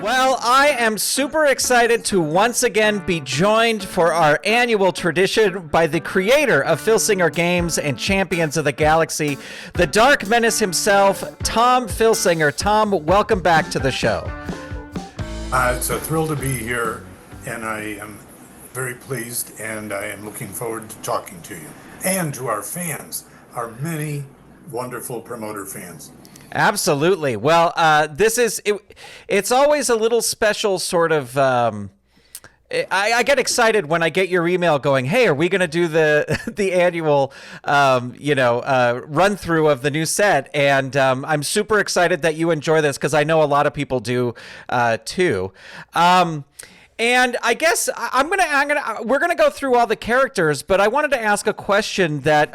Well, I am super excited to once again be joined for our annual tradition by the creator of Filsinger Games and Champions of the Galaxy, the Dark Menace himself, Tom Filsinger. Tom, welcome back to the show. It's a thrill to be here, and I am very pleased, and I am looking forward to talking to you and to our fans, our many wonderful promoter fans. Absolutely. Well, it's always a little special sort of. I get excited when I get your email going, hey, are we going to do the annual, run through of the new set? And I'm super excited that you enjoy this because I know a lot of people do too. And I guess we're gonna go through all the characters, but I wanted to ask a question that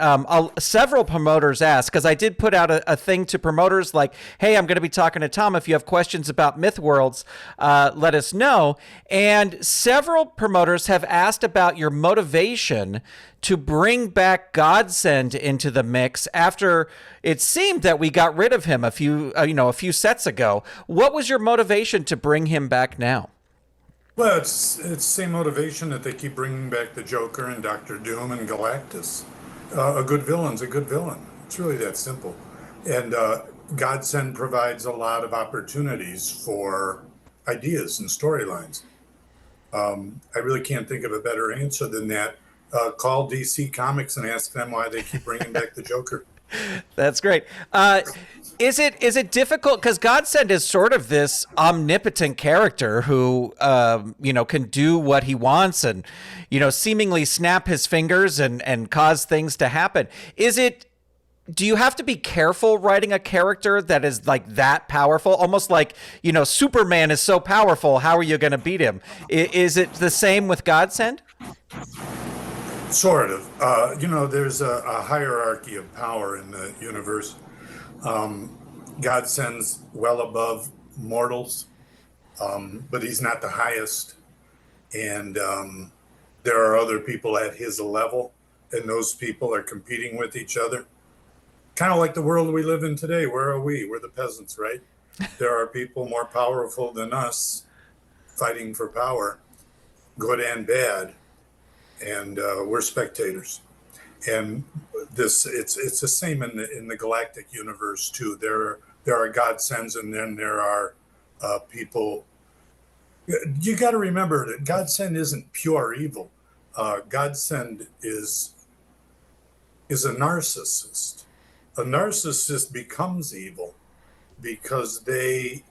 several promoters asked, because I did put out a thing to promoters like, hey, I'm going to be talking to Tom. If you have questions about Myth Worlds, let us know. And several promoters have asked about your motivation to bring back Godsend into the mix after it seemed that we got rid of him a few sets ago. What was your motivation to bring him back now? Well, it's the same motivation that they keep bringing back the Joker and Doctor Doom and Galactus. A good villain's a good villain. It's really that simple. And Godsend provides a lot of opportunities for ideas and storylines. I really can't think of a better answer than that. Call DC Comics and ask them why they keep bringing back the Joker. That's great. Is it difficult because Godsend is sort of this omnipotent character who can do what he wants and seemingly snap his fingers and cause things to happen. Do you have to be careful writing a character that is like that powerful? Almost like, Superman is so powerful, how are you going to beat him? Is it the same with Godsend? Sort of. There's a hierarchy of power in the universe. Godsend's well above mortals, but he's not the highest. And there are other people at his level, and those people are competing with each other. Kind of like the world we live in today. Where are we? We're the peasants, right? There are people more powerful than us fighting for power, good and bad. And we're spectators, and it's the same in the galactic universe too. There are Godsends, and then there are people. You got to remember that Godsend isn't pure evil. Godsend is a narcissist. A narcissist becomes evil because they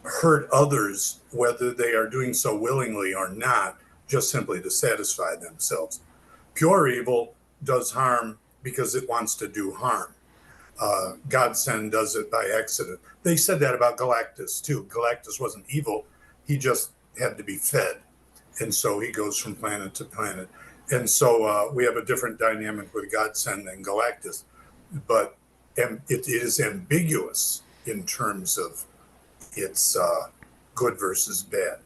hurt others, whether they are doing so willingly or not, just simply to satisfy themselves. Pure evil does harm because it wants to do harm. Godsend does it by accident. They said that about Galactus too. Galactus wasn't evil, he just had to be fed. And so he goes from planet to planet. And so we have a different dynamic with Godsend than Galactus. But it is ambiguous in terms of its good versus bad.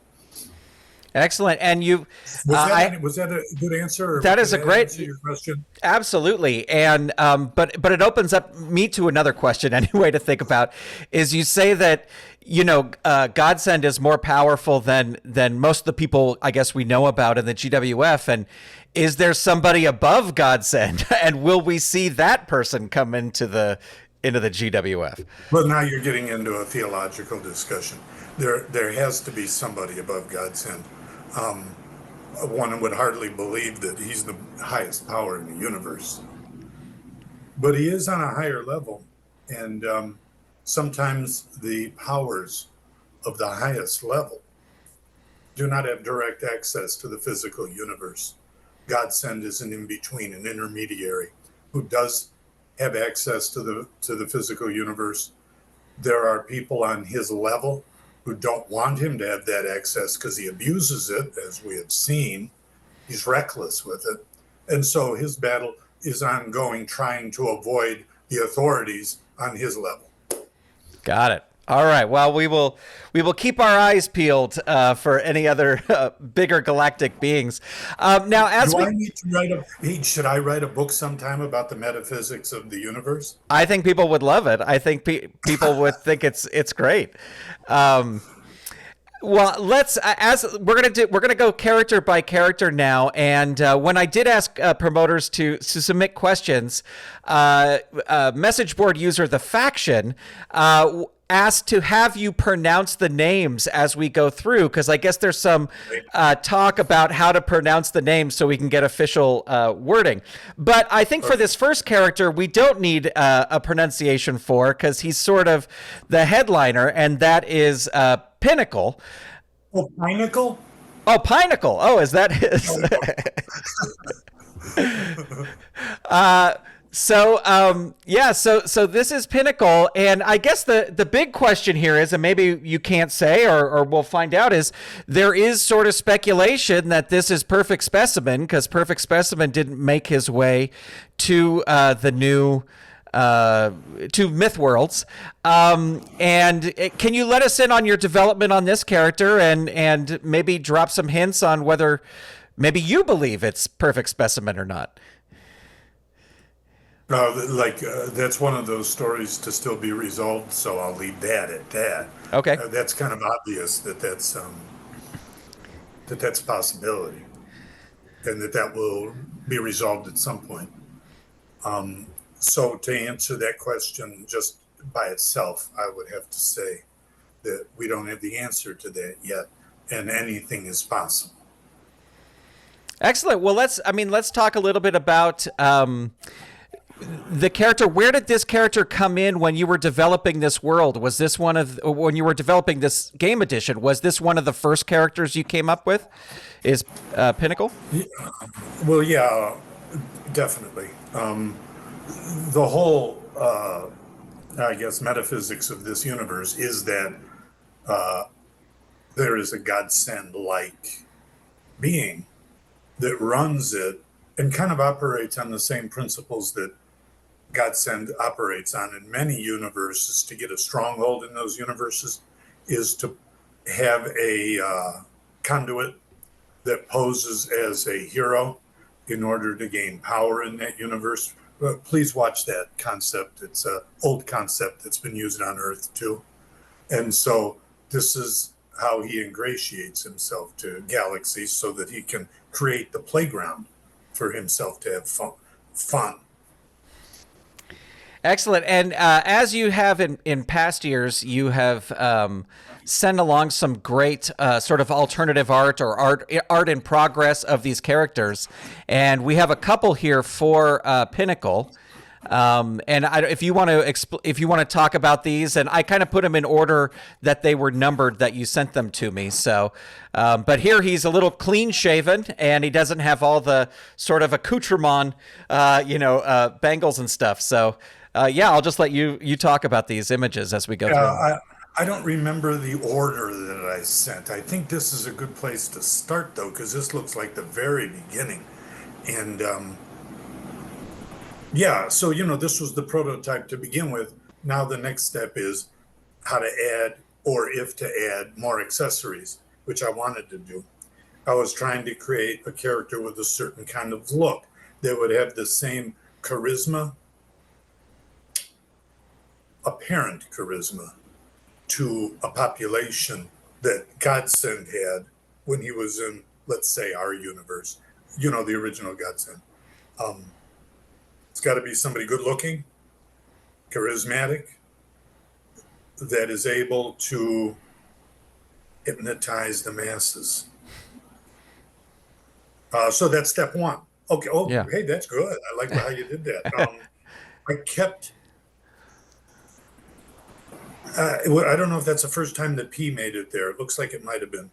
Excellent. And you was that a good answer? That is a great answer your question. Absolutely. And but it opens up me to another question anyway to think about is you say that Godsend is more powerful than most of the people I guess we know about in the GWF, and is there somebody above Godsend and will we see that person come into the GWF? Well, now you're getting into a theological discussion. There has to be somebody above Godsend. One would hardly believe that he's the highest power in the universe. But he is on a higher level, and sometimes the powers of the highest level do not have direct access to the physical universe. Godsend is an in-between, an intermediary, who does have access to the physical universe. There are people on his level who don't want him to have that access because he abuses it, as we have seen. He's reckless with it. And so his battle is ongoing, trying to avoid the authorities on his level. Got it. All right. Well, we will keep our eyes peeled for any other bigger galactic beings. Now, should I write a book sometime about the metaphysics of the universe? I think people would love it. I think people would think it's great. Well, let's as we're gonna go character by character now. And when I did ask promoters to submit questions, message board user the faction asked to have you pronounce the names as we go through, because I guess there's some talk about how to pronounce the names so we can get official wording. But I think for this first character, we don't need a pronunciation for, because he's sort of the headliner, and that is Pinnacle. Oh, Pinnacle? Oh, Pinnacle. Oh, is that his? So this is Pinnacle, and I guess the big question here is, and maybe you can't say, or we'll find out, is there is sort of speculation that this is Perfect Specimen, because Perfect Specimen didn't make his way to the new to Myth Worlds. And can you let us in on your development on this character, and maybe drop some hints on whether maybe you believe it's Perfect Specimen or not? That's one of those stories to still be resolved, so I'll leave that at that. Okay. That's kind of obvious that's a possibility, and that will be resolved at some point. So to answer that question just by itself, I would have to say that we don't have the answer to that yet, and anything is possible. Excellent. Well, let's talk a little bit about the character. Where did this character come in when you were developing this world? Was this when you were developing this game edition, was this one of the first characters you came up with? Is Pinnacle? Well, yeah, definitely. The whole, I guess, metaphysics of this universe is that there is a godsend-like being that runs it and kind of operates on the same principles that godsend operates on in many universes. To get a stronghold in those universes is to have a conduit that poses as a hero in order to gain power in that universe. Please watch that concept. It's an old concept that's been used on Earth too. And so this is how he ingratiates himself to galaxies so that he can create the playground for himself to have fun. Excellent. And as you have in past years, you have sent along some great sort of alternative art or art in progress of these characters. And we have a couple here for Pinnacle. If you want to talk about these, and I kind of put them in order that they were numbered that you sent them to me. So, but here he's a little clean shaven, and he doesn't have all the sort of accoutrement, bangles and stuff. So, I'll just let you talk about these images as we go through. I don't remember the order that I sent. I think this is a good place to start, though, because this looks like the very beginning. And so, this was the prototype to begin with. Now the next step is how to add, or if to add, more accessories, which I wanted to do. I was trying to create a character with a certain kind of look that would have the same charisma, apparent charisma, to a population that Godsend had when he was in, let's say, our universe, the original Godsend. It's got to be somebody good looking, charismatic, that is able to hypnotize the masses. So that's step one. Okay. Oh, yeah. Hey, that's good. I like how you did that. I kept. I don't know if that's the first time that P made it there. It looks like it might have been.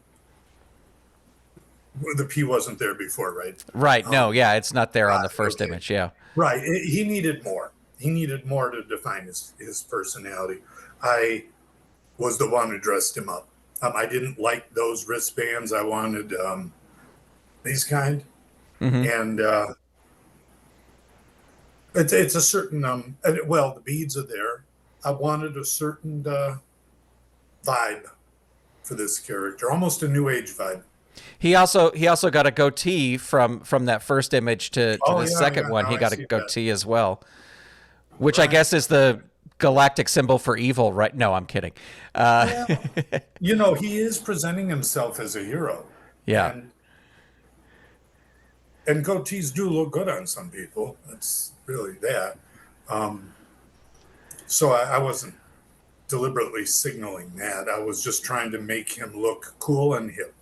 The P wasn't there before, right? Right. No. Yeah, it's not there on the first image. Yeah. Right. He needed more. He needed more to define his personality. I was the one who dressed him up. I didn't like those wristbands. I wanted these kind. Mm-hmm. And it's a certain, the beads are there. I wanted a certain vibe for this character, almost a new age vibe. He also got a goatee from that first image to the second one. He got a goatee as well, which I guess is the galactic symbol for evil, right? No, I'm kidding. Well, he is presenting himself as a hero, Yeah. and goatees do look good on some people. It's really that. Um, so I wasn't deliberately signaling that. I was just trying to make him look cool and hip.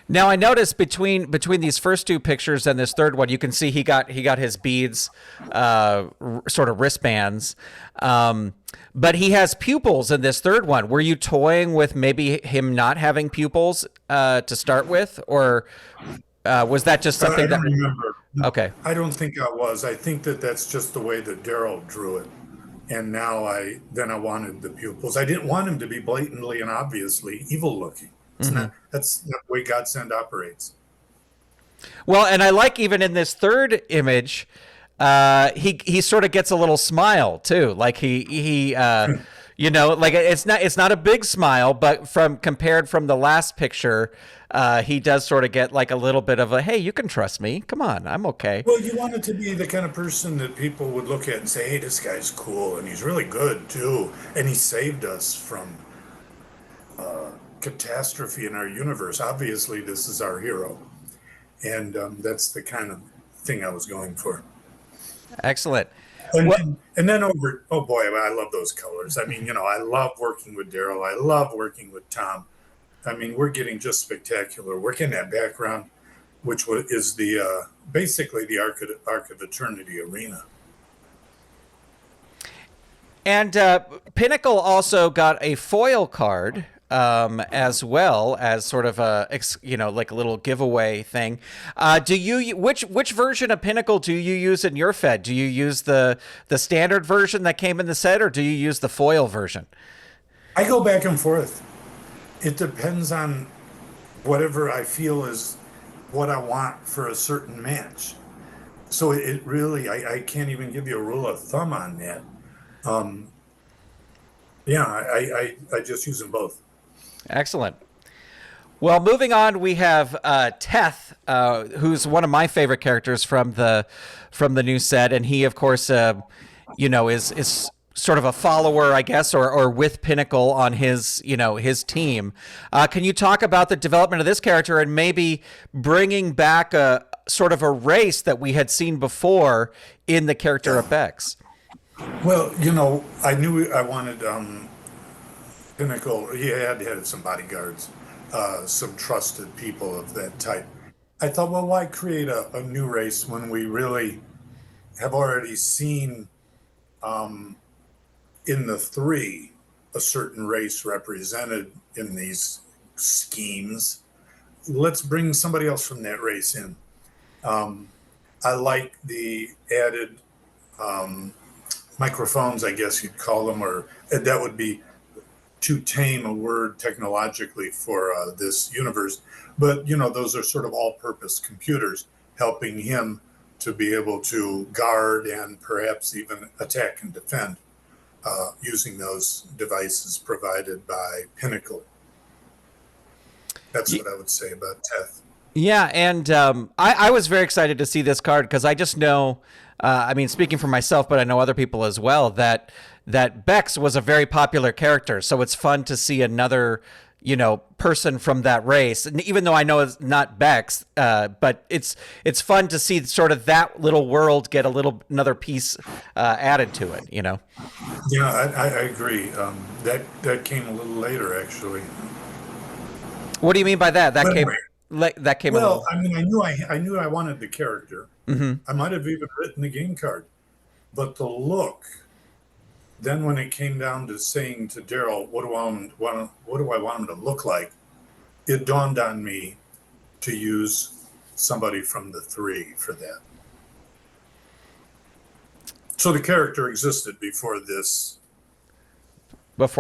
Now I noticed between these first two pictures and this third one, you can see he got his beads, sort of wristbands, but he has pupils in this third one. Were you toying with maybe him not having pupils to start with, or was that just something I don't remember. Okay. I don't think I was. I think that's just the way that Daryl drew it. And now I wanted the pupils. I didn't want him to be blatantly and obviously evil looking. That's not the way Godsend operates. Well, and I like even in this third image, he sort of gets a little smile too. Like he like it's not a big smile, but compared from the last picture, he does sort of get like a little bit of a, hey, you can trust me. Come on, I'm okay. Well, you want it to be the kind of person that people would look at and say, hey, this guy's cool and he's really good too, and he saved us from catastrophe in our universe. Obviously, this is our hero, and that's the kind of thing I was going for. Excellent. And then over, oh boy, I love those colors. I mean, I love working with Daryl. I love working with Tom. I mean, we're getting just spectacular work in that background, which is the basically the Arc of Eternity arena. And Pinnacle also got a foil card, as well as sort of a like a little giveaway thing. Which version of Pinnacle do you use in your Fed? Do you use the standard version that came in the set, or do you use the foil version? I go back and forth. It depends on whatever I feel is what I want for a certain match. So it really, I can't even give you a rule of thumb on that. I just use them both. Excellent. Well, moving on, we have Teth, who's one of my favorite characters from the new set, and he, of course, is sort of a follower, I guess, or with Pinnacle on his team. Can you talk about the development of this character and maybe bringing back a sort of a race that we had seen before in the character of Bex? Well, I knew I wanted Pinnacle. He had to have some bodyguards, some trusted people of that type. I thought, well, why create a new race when we really have already seen in the three a certain race represented in these schemes? Let's bring somebody else from that race in. I like the added microphones, I guess you'd call them, or that would be too tame a word technologically for this universe. But, those are sort of all-purpose computers helping him to be able to guard and perhaps even attack and defend using those devices provided by Pinnacle. That's what I would say about Teth. Yeah, and I was very excited to see this card because I just know, speaking for myself, but I know other people as well, that Bex was a very popular character. So it's fun to see another, person from that race. And even though I know it's not Bex, but it's fun to see sort of that little world get another piece added to it, Yeah, I agree. That came a little later, actually. What do you mean by that? That came. Well, I knew I wanted the character. Mm-hmm. I might have even written the game card, but the look. Then when it came down to saying to Daryl, what do I want him to look like? It dawned on me to use somebody from the three for that. So the character existed before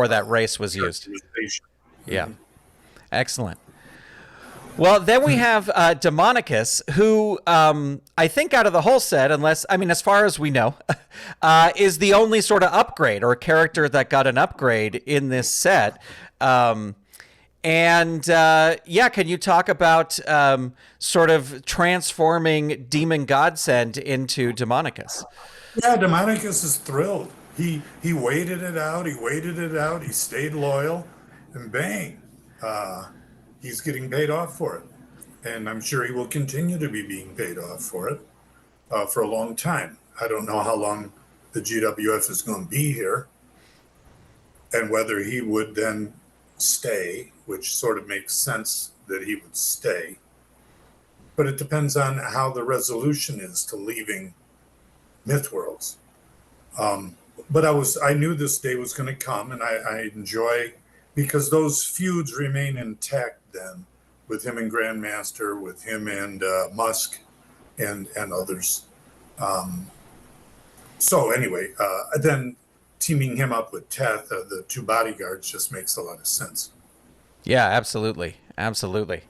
that race was used. Yeah. Mm-hmm. Excellent. Well, then we have Demonicus, who I think out of the whole set, as far as we know, is the only sort of upgrade or character that got an upgrade in this set. Can you talk about sort of transforming Demon Godsend into Demonicus? Yeah, Demonicus is thrilled. He waited it out. He waited it out. He stayed loyal, and bang, uh, he's getting paid off for it. And I'm sure he will continue to be being paid off for it for a long time. I don't know how long the GWF is going to be here, and whether he would then stay, which sort of makes sense that he would stay. But it depends on how the resolution is to leaving Mythworlds. But I knew this day was going to come, and I enjoy, because those feuds remain intact then, with him and Grandmaster, with him and Musk, and others. So anyway, then teaming him up with Teth, the two bodyguards, just makes a lot of sense. Yeah, absolutely. Absolutely.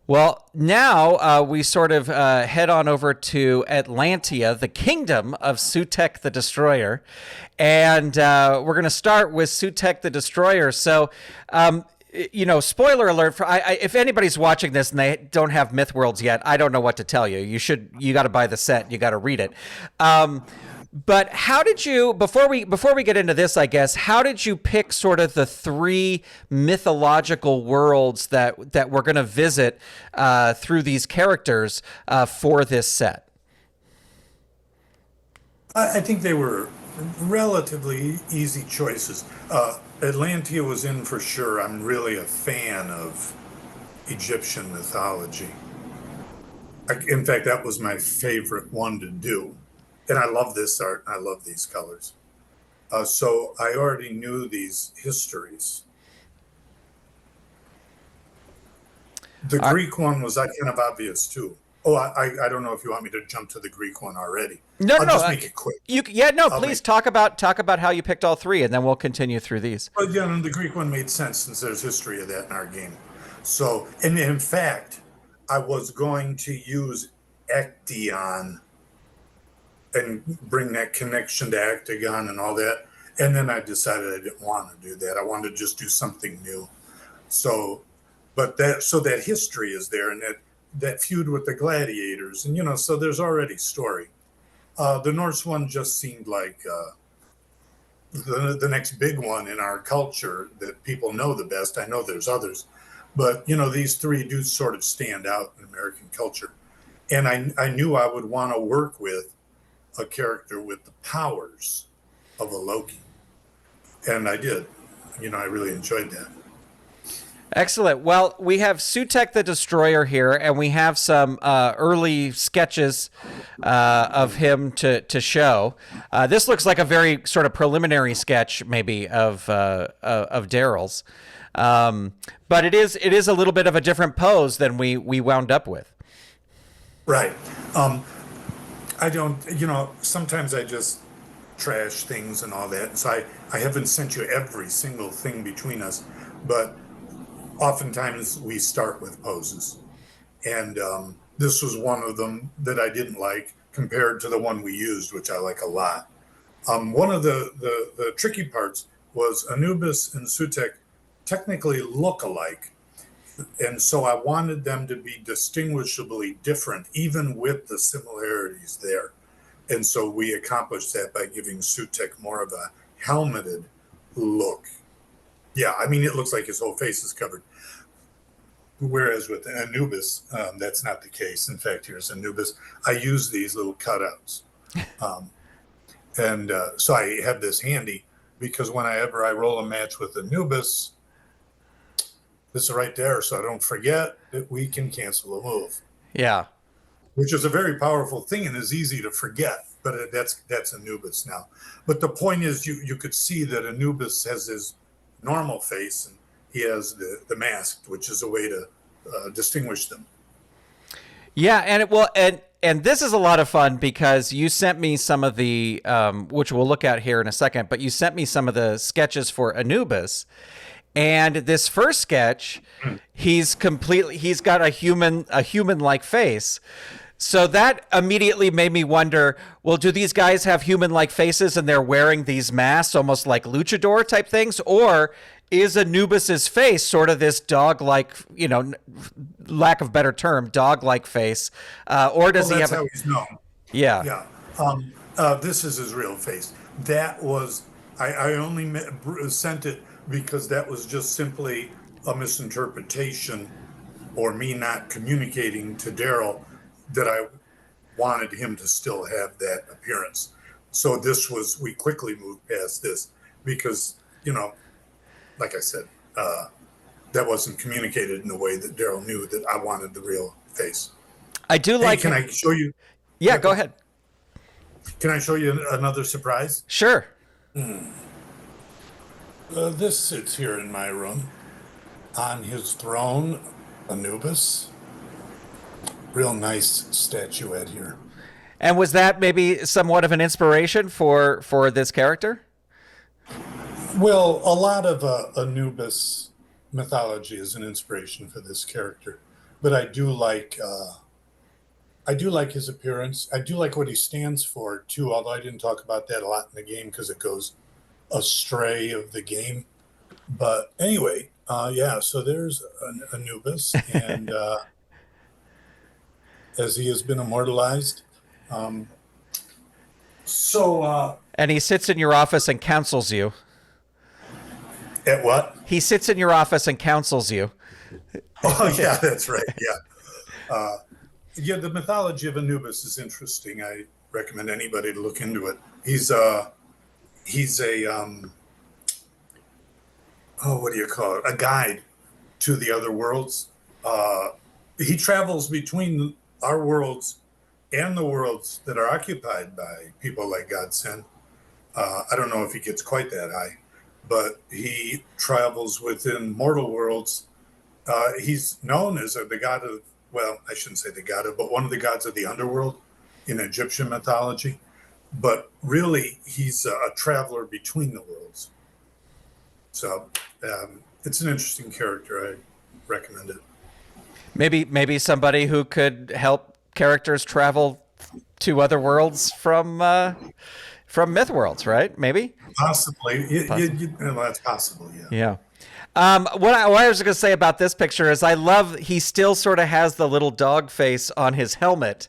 Well, now we sort of head on over to Atlantia, the kingdom of Sutek the Destroyer. And we're going to start with Sutek the Destroyer. So, spoiler alert for if anybody's watching this and they don't have Mythworlds yet, I don't know what to tell you. You got to buy the set. You got to read it. But how did you, before we get into this, I guess, how did you pick sort of the three mythological worlds that we're going to visit through these characters for this set? I think they were relatively easy choices. Atlantia was in for sure. I'm really a fan of Egyptian mythology. In fact, that was my favorite one to do. And I love this art. I love these colors. So I already knew these histories. The Greek one was kind of obvious too. Oh, I don't know if you want me to jump to the Greek one already. I'll just make it quick. Please talk about how you picked all three, and then we'll continue through these. But yeah, the Greek one made sense since there's history of that in our game. So, and in fact, I was going to use Ecdion and bring that connection to Actagon and all that. And then I decided I didn't want to do that. I wanted to just do something new. So, that history is there, and that feud with the gladiators, and so there's already story. The Norse one just seemed like the next big one in our culture that people know the best. I know there's others, but these three do sort of stand out in American culture. And I knew I would want to work with a character with the powers of a Loki. And I did. I really enjoyed that. Excellent. Well, we have Sutek the Destroyer here, and we have some early sketches of him to show. This looks like a very sort of preliminary sketch, maybe, of Daryl's. But it is a little bit of a different pose than we wound up with. Right. I don't, sometimes I just trash things and all that. So I haven't sent you every single thing between us, but oftentimes we start with poses. And this was one of them that I didn't like compared to the one we used, which I like a lot. One of the tricky parts was Anubis and Sutek technically look alike. And so I wanted them to be distinguishably different, even with the similarities there. And so we accomplished that by giving Sutek more of a helmeted look. Yeah, I mean, it looks like his whole face is covered. Whereas with Anubis, that's not the case. In fact, here's Anubis. I use these little cutouts. So I have this handy because whenever I roll a match with Anubis, this is right there, so I don't forget that we can cancel a move. Yeah. Which is a very powerful thing and is easy to forget, but that's Anubis now. But the point is, you could see that Anubis has his normal face and he has the mask, which is a way to distinguish them. Yeah, and this is a lot of fun because you sent me some of the, which we'll look at here in a second, but you sent me some of the sketches for Anubis. And this first sketch, he's got a human-like face. So that immediately made me wonder, well, do these guys have human-like faces and they're wearing these masks almost like luchador type things? Or is Anubis's face sort of this dog-like, lack of better term, dog-like face? Or does he have... That's how he's known. Yeah. Yeah. This is his real face. that was, I only sent it because that was just simply a misinterpretation or me not communicating to Daryl that I wanted him to still have that appearance. So we quickly moved past this because, like I said, that wasn't communicated in a way that Daryl knew that I wanted the real face. I do Hey, like. can I show you? Yeah, go ahead. Can I show you another surprise? Sure. This sits here in my room on his throne, Anubis. Real nice statuette here. And was that maybe somewhat of an inspiration for this character? Well, a lot of Anubis mythology is an inspiration for this character, but I do like his appearance. I do like what he stands for too. Although I didn't talk about that a lot in the game because it goes astray of the game. But anyway, yeah. So there's Anubis, and as he has been immortalized. And he sits in your office and counsels you. At what? He sits in your office and counsels you. Oh yeah, that's right. Yeah. Yeah, the mythology of Anubis is interesting. I recommend anybody to look into it. He's a what do you call it? A guide to the other worlds. He travels between our worlds and the worlds that are occupied by people like Godsend. I don't know if he gets quite that high, but he travels within mortal worlds. He's known as the god of, well, I shouldn't say the god of, but one of the gods of the underworld in Egyptian mythology. But really, he's a traveler between the worlds. So it's an interesting character. I recommend it. Maybe somebody who could help characters travel to other worlds from myth worlds, right? Maybe. Possibly. Well, that's possible. Yeah. Yeah. What I was going to say about this picture is I love he still sort of has the little dog face on his helmet.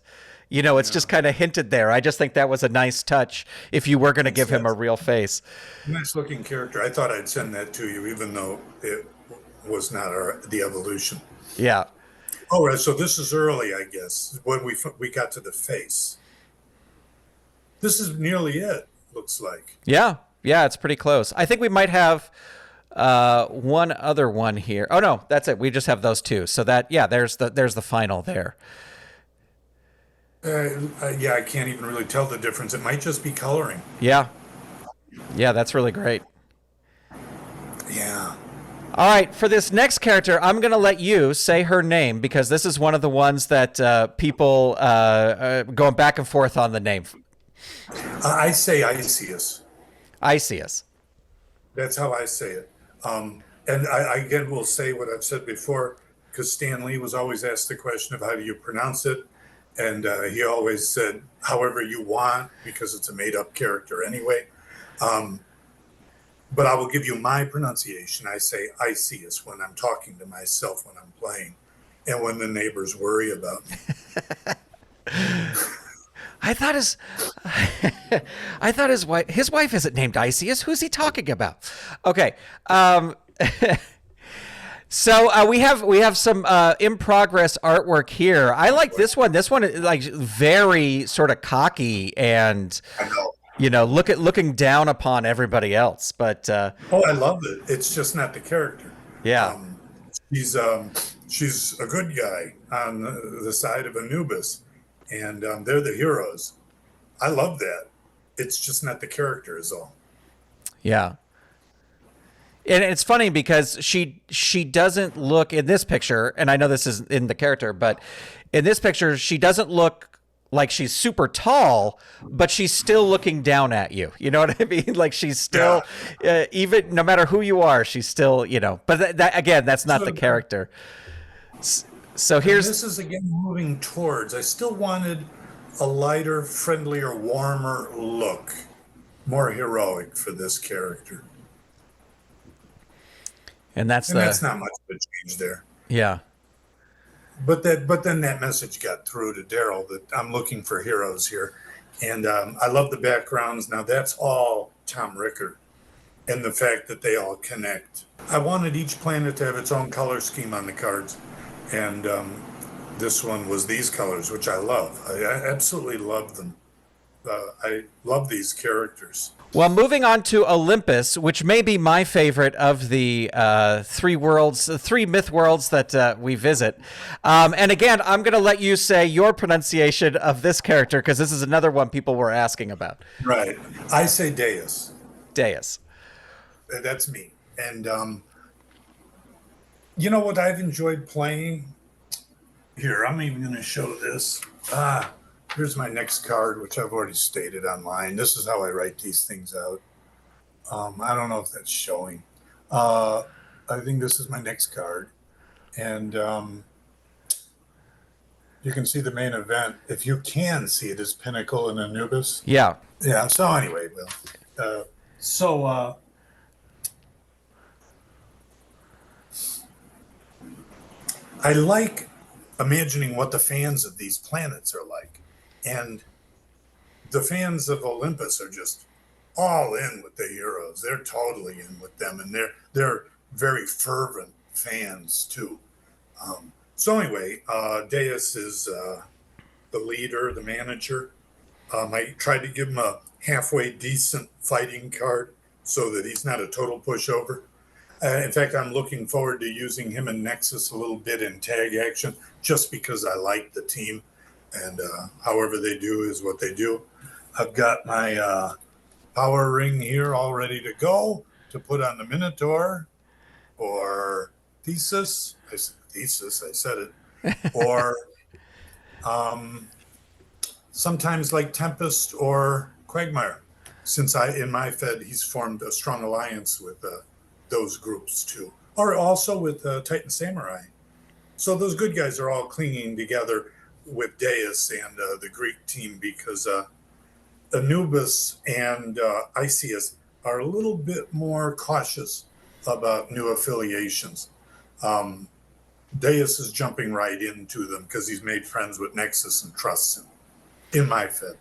It's just kind of hinted there. I just think that was a nice touch if you were going to give him a real face. Nice looking character. I thought I'd send that to you, even though it was not the evolution. Yeah. All right. So this is early, I guess, when we got to the face. This is nearly it, looks like. Yeah. Yeah, it's pretty close. I think we might have one other one here. Oh no, that's it. We just have those two. So there's the final there. Yeah, I can't even really tell the difference. It might just be coloring. Yeah. Yeah, that's really great. Yeah. All right, for this next character, I'm going to let you say her name because this is one of the ones that people going back and forth on the name. I say Iseus. Iseus. That's how I say it. And I again will say what I've said before, because Stan Lee was always asked the question of how do you pronounce it? And he always said, however you want, because it's a made-up character anyway. But I will give you my pronunciation. I say Iseus when I'm talking to myself when I'm playing, and when the neighbors worry about me. I thought his wife isn't named Iseus. Who's he talking about? Okay. So we have some in progress artwork here. I like this one. This one is like very sort of cocky and looking down upon everybody else. But I love it. It's just not the character. Yeah. She's a good guy on the side of Anubis, and they're the heroes. I love that. It's just not the character is all. Yeah. And it's funny because she doesn't look in this picture, and I know this is in the character, but in this picture, she doesn't look like she's super tall, but she's still looking down at you. You know what I mean? Like she's still, even no matter who you are, she's still, but that again, that's not the character. So this is again moving towards, I still wanted a lighter, friendlier, warmer look, more heroic for this character. And that's not much of a change there. Yeah. But then that message got through to Daryl that I'm looking for heroes here, And I love the backgrounds. Now that's all Tom Ricker, and the fact that they all connect. I wanted each planet to have its own color scheme on the cards, and this one was these colors, which I love. I absolutely love them. I love these characters. Well, moving on to Olympus, which may be my favorite of the three myth worlds that we visit. And again, I'm going to let you say your pronunciation of this character because this is another one people were asking about. Right. I say Deus. Deus. That's me. And you know what I've enjoyed playing? Here, I'm even going to show this. Here's my next card, which I've already stated online. This is how I write these things out. I don't know if that's showing. I think this is my next card. And you can see the main event. If you can see it, is Pinnacle and Anubis. Yeah. Yeah. So anyway, I like imagining what the fans of these planets are like. And the fans of Olympus are just all in with the heroes. They're totally in with them, and they're very fervent fans too. So anyway, Deus is the leader, the manager. I tried to give him a halfway decent fighting card so that he's not a total pushover. In fact, I'm looking forward to using him in Nexus a little bit in tag action, just because I like the team, and however they do is what they do. I've got my power ring here all ready to go to put on the Minotaur or Thesis. I said it. Or sometimes like Tempest or Quagmire, since in my Fed, he's formed a strong alliance with those groups too, or also with Titan Samurai. So those good guys are all clinging together with Deus and the Greek team, because Anubis and Isius are a little bit more cautious about new affiliations. Deus is jumping right into them because he's made friends with Nexus and trusts him, in my Fed.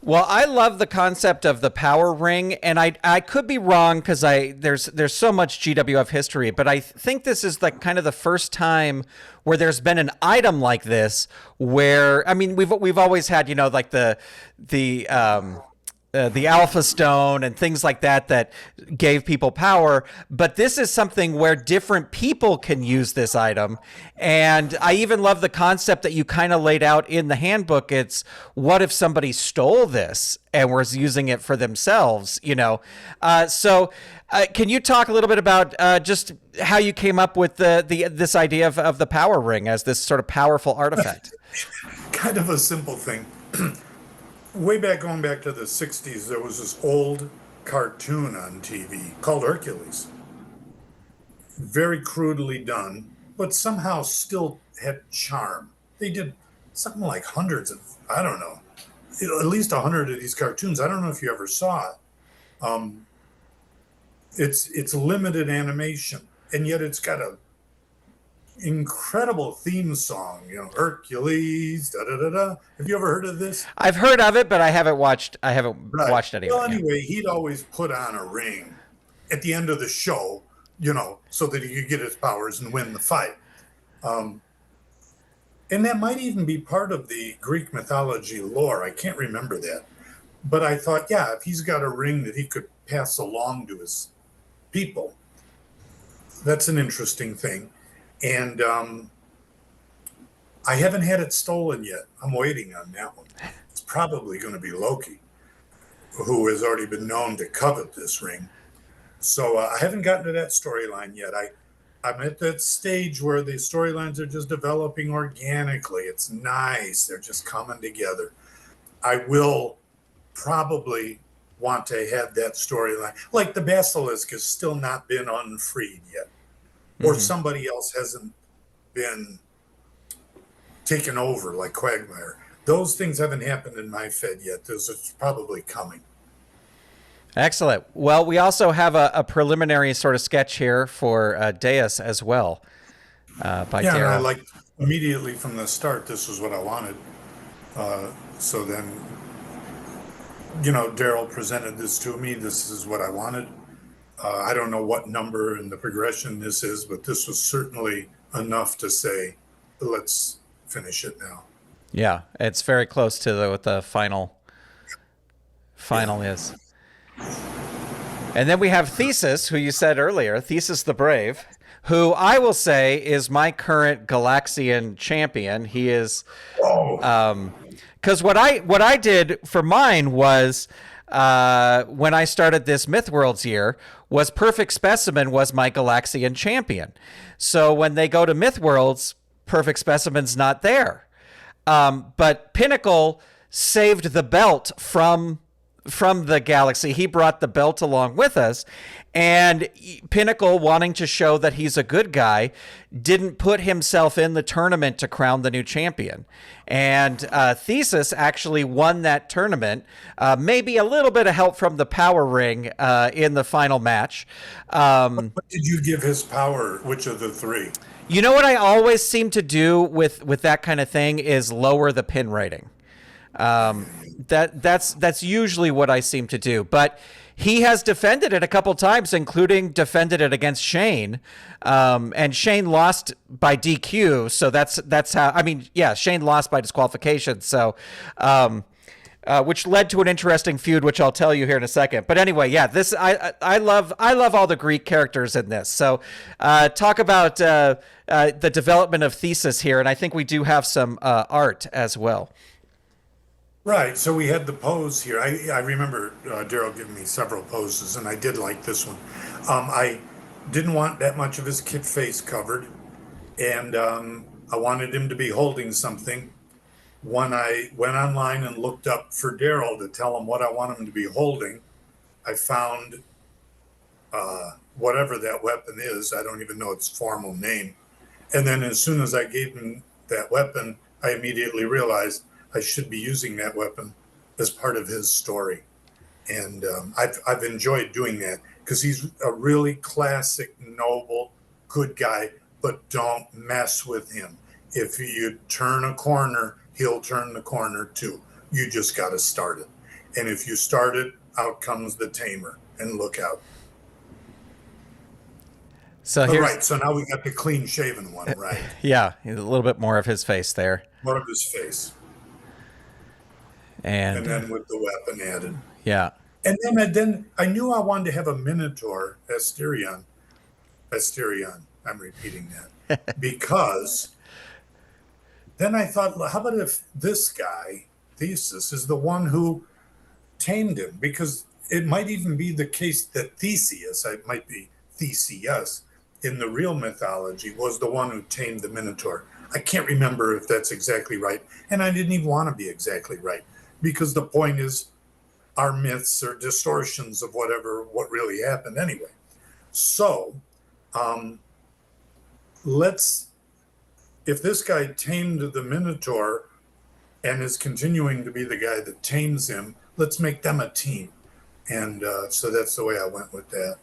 Well, I love the concept of the power ring, and I could be wrong because there's so much GWF history, but I think this is like kind of the first time where there's been an item like this where, I mean, we've always had, you know, like the Alpha Stone and things like that gave people power, but this is something where different people can use this item. And I even love the concept that you kind of laid out in the handbook. It's what if somebody stole this and was using it for themselves, you know? Can you talk a little bit about just how you came up with this idea of the power ring as this sort of powerful artifact? Kind of a simple thing. Going back to the 60s, there was this old cartoon on TV called Hercules. Very crudely done, but somehow still had charm. They did something like hundreds of, I don't know, at least 100 of these cartoons. I don't know if you ever saw it. It's limited animation, and yet it's got a incredible theme song, you know, Hercules, da da da da. Have you ever heard of this? I've heard of it, but I haven't watched any of it. Well, anyway, he'd always put on a ring at the end of the show, you know, so that he could get his powers and win the fight. And that might even be part of the Greek mythology lore. I can't remember that. But I thought, yeah, if he's got a ring that he could pass along to his people, that's an interesting thing. And I haven't had it stolen yet. I'm waiting on that one. It's probably going to be Loki, who has already been known to covet this ring. So I haven't gotten to that storyline yet. I'm at that stage where the storylines are just developing organically. It's nice. They're just coming together. I will probably want to have that storyline. Like the Basilisk has still not been unfreed yet. Or somebody else hasn't been taken over like Quagmire. Those things haven't happened in my Fed yet. Those are probably coming. Excellent. Well, we also have a preliminary sort of sketch here for Deus as well. By Daryl. I like immediately from the start, this was what I wanted. So then Daryl presented this to me. This is what I wanted. I don't know what number in the progression this is, but this was certainly enough to say, let's finish it now. Yeah, it's very close to what the final is. And then we have Thesis, who you said earlier, Thesis the Brave, who I will say is my current Galaxian champion. He is, because what I did for mine was when I started this Mythworlds year was Perfect Specimen was my Galaxian champion. So when they go to Mythworlds, Perfect Specimen's not there. But Pinnacle saved the belt from the galaxy. He brought the belt along with us, and Pinnacle, wanting to show that he's a good guy, didn't put himself in the tournament to crown the new champion. And Thesis actually won that tournament, maybe a little bit of help from the power ring in the final match. What did you give his power? Which of the three? You know what I always seem to do with that kind of thing is lower the pin rating. That's usually what I seem to do, but he has defended it a couple times, including defended it against Shane, and Shane lost by DQ. So that's how. I mean, yeah, Shane lost by disqualification. So, which led to an interesting feud, which I'll tell you here in a second. But anyway, yeah, this I love all the Greek characters in this. So, talk about the development of Thesis here, and I think we do have some art as well. Right. So we had the pose here. I remember Daryl giving me several poses, and I did like this one. I didn't want that much of his kid face covered, and I wanted him to be holding something. When I went online and looked up for Daryl to tell him what I want him to be holding, I found whatever that weapon is. I don't even know its formal name. And then as soon as I gave him that weapon, I immediately realized I should be using that weapon as part of his story. And I've enjoyed doing that because he's a really classic, noble, good guy, but don't mess with him. If you turn a corner, he'll turn the corner too. You just got to start it. And if you start it, out comes the tamer, and look out. So All right, so now we got the clean shaven one, right? Yeah, a little bit more of his face there. More of his face. And then with the weapon added. Yeah. And then I knew I wanted to have a Minotaur, Asterion. I'm repeating that. Because then I thought, how about if this guy, Theseus, is the one who tamed him? Because it might even be the case that Theseus, it might be Theseus, in the real mythology, was the one who tamed the Minotaur. I can't remember if that's exactly right. And I didn't even want to be exactly right. Because the point is, our myths are distortions of what really happened anyway. So, if this guy tamed the Minotaur and is continuing to be the guy that tames him, let's make them a team. And so that's the way I went with that.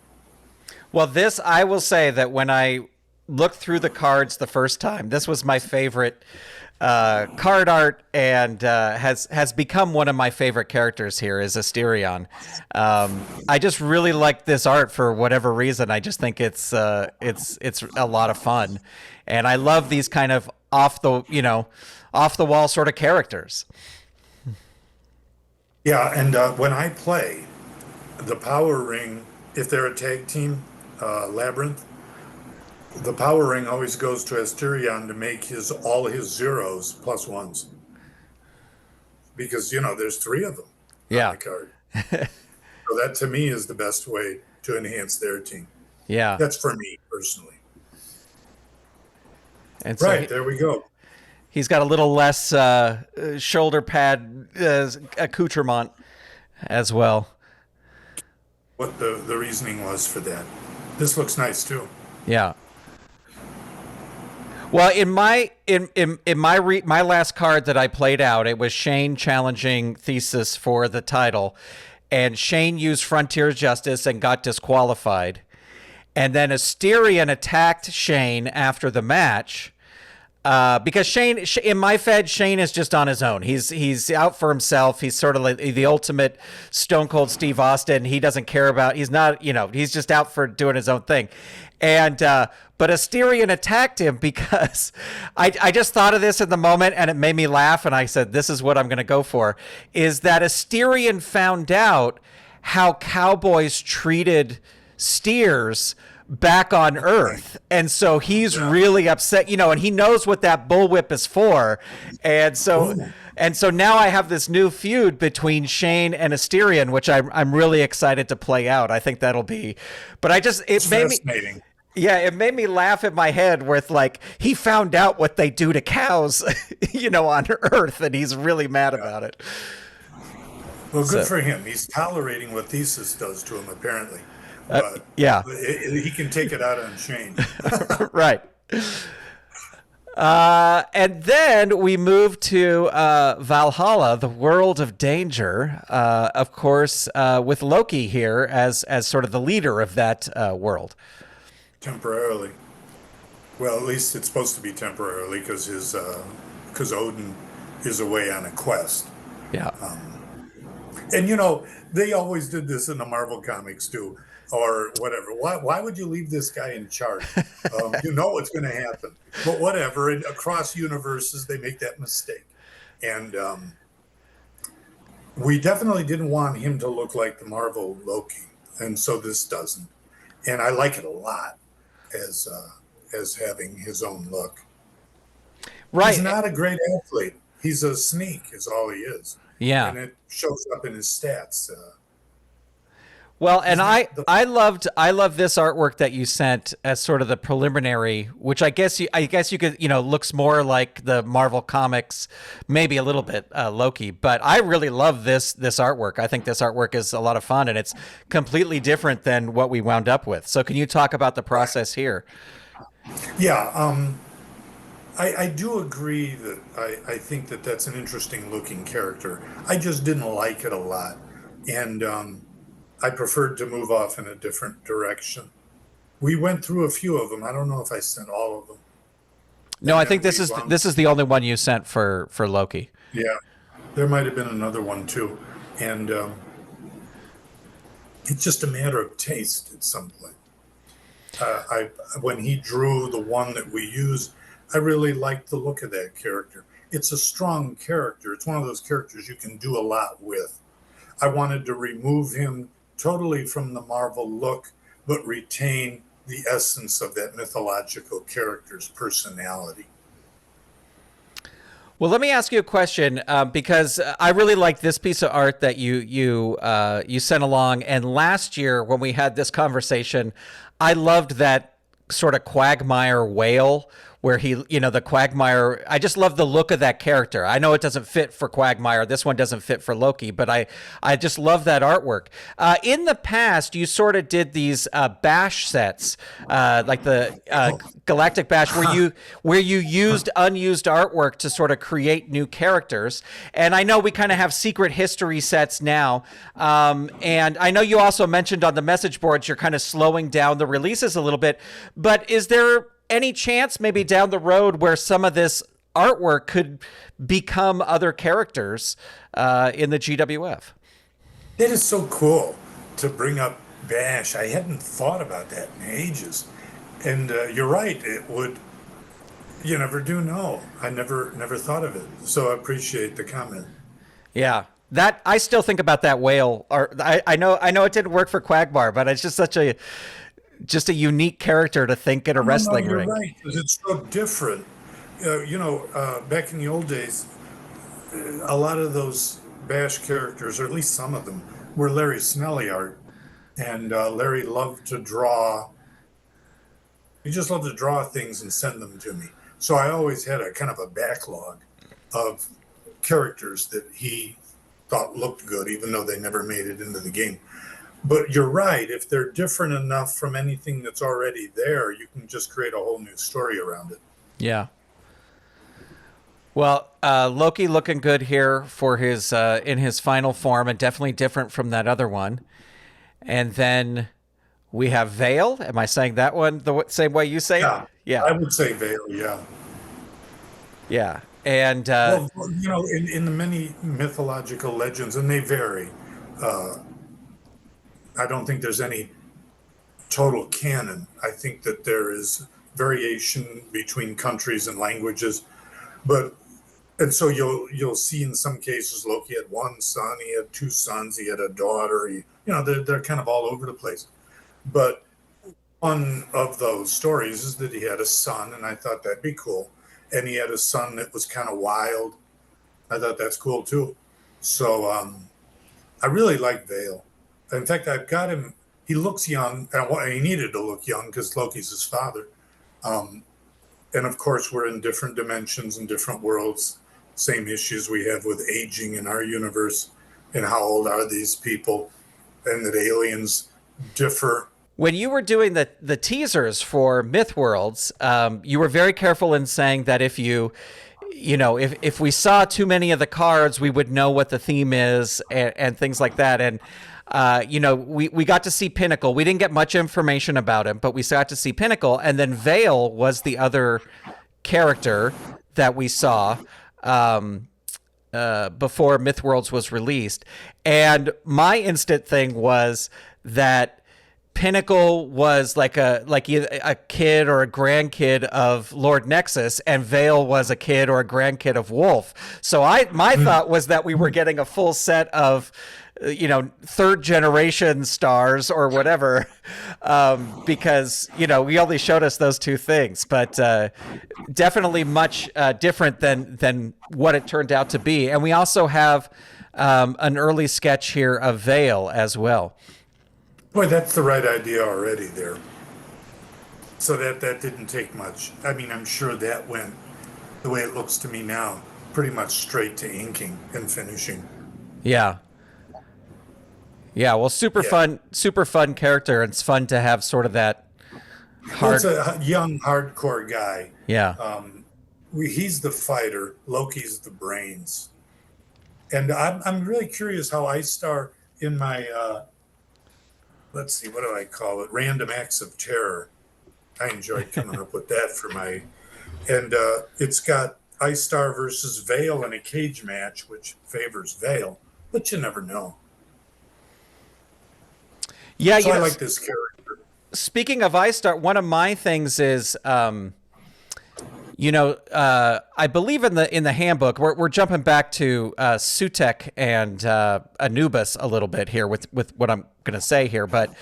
Well, I will say that when I looked through the cards the first time, this was my favorite card art, and has become one of my favorite characters here is Asterion. I just really like this art for whatever reason. I just think it's a lot of fun, and I love these kind of off the wall sort of characters. Yeah, and when I play the Power Ring, if they're a tag team, Labyrinth, the power ring always goes to Asterion to make all his zeros plus ones. Because, there's three of them on the card. So that to me is the best way to enhance their team. Yeah. That's for me personally. And so right, there we go. He's got a little less shoulder pad accoutrement as well. What the reasoning was for that. This looks nice too. Yeah. Well, in my last card that I played out, it was Shane challenging Thesis for the title, and Shane used Frontier Justice and got disqualified. And then Asterion attacked Shane after the match, Because Shane, in my Fed, Shane is just on his own. He's out for himself. He's sort of like the ultimate Stone Cold Steve Austin. He doesn't care about. He's not. He's just out for doing his own thing. And but Asterion attacked him because I just thought of this in the moment, and it made me laugh. And I said, "This is what I'm going to go for." Is that Asterion found out how cowboys treated steers back on Earth, and so he's really upset, and he knows what that bullwhip is for, and so now I have this new feud between Shane and Asterion, which I'm really excited to play out. I think that'll be, but it made me. Yeah, it made me laugh in my head with like he found out what they do to cows, on Earth, and he's really mad about it. Well, good for him. He's tolerating what Thesis does to him, apparently. But he can take it out on Shane. Right. And then we move to Valhalla, the world of danger, of course, with Loki here as sort of the leader of that world. Temporarily. Well, at least it's supposed to be temporarily because Odin is away on a quest. Yeah. And they always did this in the Marvel comics too, or whatever. Why would you leave this guy in charge? You know what's going to happen. But whatever. And across universes, they make that mistake. And we definitely didn't want him to look like the Marvel Loki, and so this doesn't. And I like it a lot as having his own look. Right. He's not a great athlete. He's a sneak, is all he is. Yeah. And it shows up in his stats. Well, and I love this artwork that you sent as sort of the preliminary, which I guess you could, looks more like the Marvel comics, maybe a little bit Loki, but I really love this artwork. I think this artwork is a lot of fun, and it's completely different than what we wound up with. So can you talk about the process here? Yeah, I do agree that I think that that's an interesting looking character. I just didn't like it a lot. And I preferred to move off in a different direction. We went through a few of them. I don't know if I sent all of them. No, I think this is the only one you sent for Loki. Yeah, there might have been another one too. And it's just a matter of taste at some point. When he drew the one that we used, I really liked the look of that character. It's a strong character. It's one of those characters you can do a lot with. I wanted to remove him totally from the Marvel look, but retain the essence of that mythological character's personality. Well, let me ask you a question because I really like this piece of art that you sent along. And last year when we had this conversation, I loved that sort of Quagmire whale where he, the Quagmire, I just love the look of that character. I know it doesn't fit for Quagmire. This one doesn't fit for Loki, but I just love that artwork. In the past, you sort of did these bash sets, like the Galactic Bash, where you used unused artwork to sort of create new characters. And I know we kind of have secret history sets now. And I know you also mentioned on the message boards, you're kind of slowing down the releases a little bit, but is there any chance maybe down the road where some of this artwork could become other characters in the GWF? It is so cool to bring up Bash. I hadn't thought about that in ages. And you're right, it would, you never do know. I never thought of it. So I appreciate the comment. Yeah. That I still think about that whale. Or I know it didn't work for Quagmire, but it's just such a unique character to think in a wrestling ring. You're right, because it's so different. Back in the old days, a lot of those Bash characters, or at least some of them, were Larry Snelly art. And Larry loved to draw. He just loved to draw things and send them to me. So I always had a kind of a backlog of characters that he thought looked good, even though they never made it into the game. But you're right. If they're different enough from anything that's already there, you can just create a whole new story around it. Yeah. Well, Loki looking good here for his in his final form, and definitely different from that other one. And then we have Vale. Am I saying that one the same way you say it? Yeah. I would say Vale, yeah. Yeah. And Well, in the many mythological legends, and they vary, uh, I don't think there's any total canon. I think that there is variation between countries and languages, but and so you'll see in some cases Loki had one son, he had two sons, he had a daughter. They're kind of all over the place. But one of those stories is that he had a son, and I thought that'd be cool. And he had a son that was kind of wild. I thought that's cool too. So I really like Vale. In fact, I've got him. He looks young, and he needed to look young because Loki's his father. Um, and of course, we're in different dimensions and different worlds. Same issues we have with aging in our universe, and how old are these people, and that aliens differ. when you were doing the teasers for Myth Worlds, you were very careful in saying that if we saw too many of the cards, we would know what the theme is and things like that. And we got to see Pinnacle. We didn't get much information about him, but we got to see Pinnacle, and then Vale was the other character that we saw before Myth Worlds was released. And my instant thing was that Pinnacle was like a kid or a grandkid of Lord Nexus, and Vale was a kid or a grandkid of Wolf. So my thought was that we were getting a full set of third generation stars or whatever, because we only showed us those two things, but definitely much different than what it turned out to be. And we also have an early sketch here of Vale as well. Boy, that's the right idea already there. So that didn't take much. I mean, I'm sure that went, the way it looks to me now, pretty much straight to inking and finishing. Yeah. Yeah, well, Yeah. super fun character. It's fun to have sort of that Well, hard. it's a young, hardcore guy. Yeah. He's the fighter. Loki's the brains. And I'm really curious how Ice Star in my let's see, what do I call it? Random acts of terror. I enjoyed coming up with that for my, and it's got Ice Star versus Vale in a cage match, which favors Vale, but you never know. Yeah, So I like this character. speaking of iStar, one of my things is, I believe in the handbook. We're jumping back to Sutek and Anubis a little bit here with what I'm going to say here, but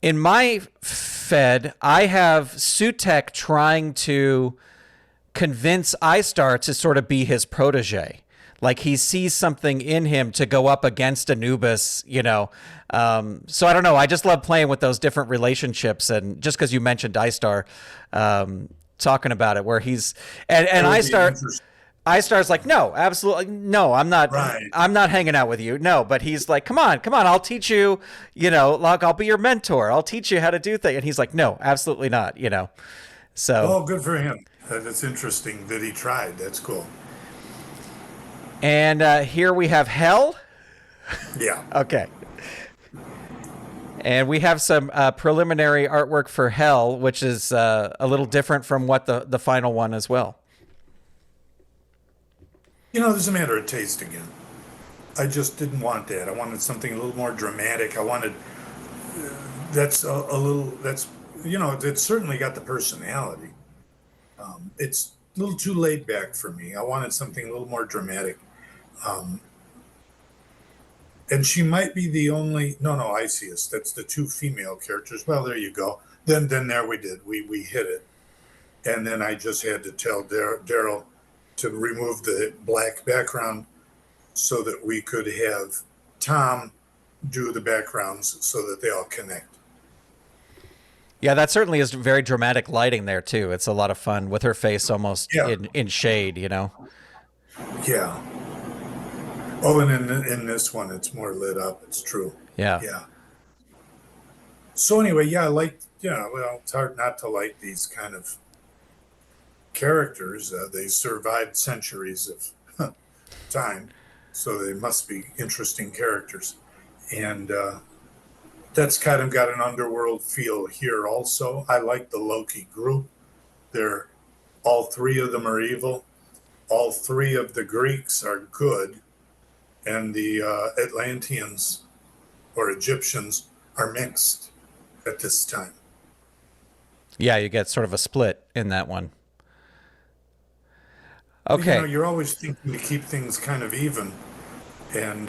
in my Fed, I have Sutek trying to convince iStar to sort of be his protege. Like he sees something in him to go up against Anubis. So I don't know. I just love playing with those different relationships. And just because you mentioned iStar, talking about it, where he's and iStar's like, no, absolutely no, I'm not. Right. I'm not hanging out with you. No, but he's like, come on, I'll teach you. Like I'll be your mentor. I'll teach you how to do things. And he's like, no, absolutely not. So. Oh, good for him. That's interesting that he tried. That's cool. And here we have Hell. Yeah. Okay. And we have some preliminary artwork for Hell, which is a little different from what the final one as well. There's a matter of taste again. I just didn't want that. I wanted something a little more dramatic. I wanted that's a little that's it's certainly got the personality. It's a little too laid back for me. I wanted something a little more dramatic. Um, and she might be the only. No, Isis. That's the two female characters. Well, there you go. Then there we did. We hit it. And then I just had to tell Daryl to remove the black background so that we could have Tom do the backgrounds so that they all connect. Yeah, that certainly is very dramatic lighting there too. It's a lot of fun with her face almost Yeah. in shade. Yeah. Oh, and in this one, it's more lit up. It's true. Yeah. Yeah. So anyway, yeah, I like. Well, it's hard not to like these kind of characters. They survived centuries of time, so they must be interesting characters. And that's kind of got an underworld feel here also. I like the Loki group. They're All three of them are evil. All three of the Greeks are good, and the Atlanteans or Egyptians are mixed at this time. Yeah, you get sort of a split in that one. You know, Okay. you're always thinking to keep things kind of even, and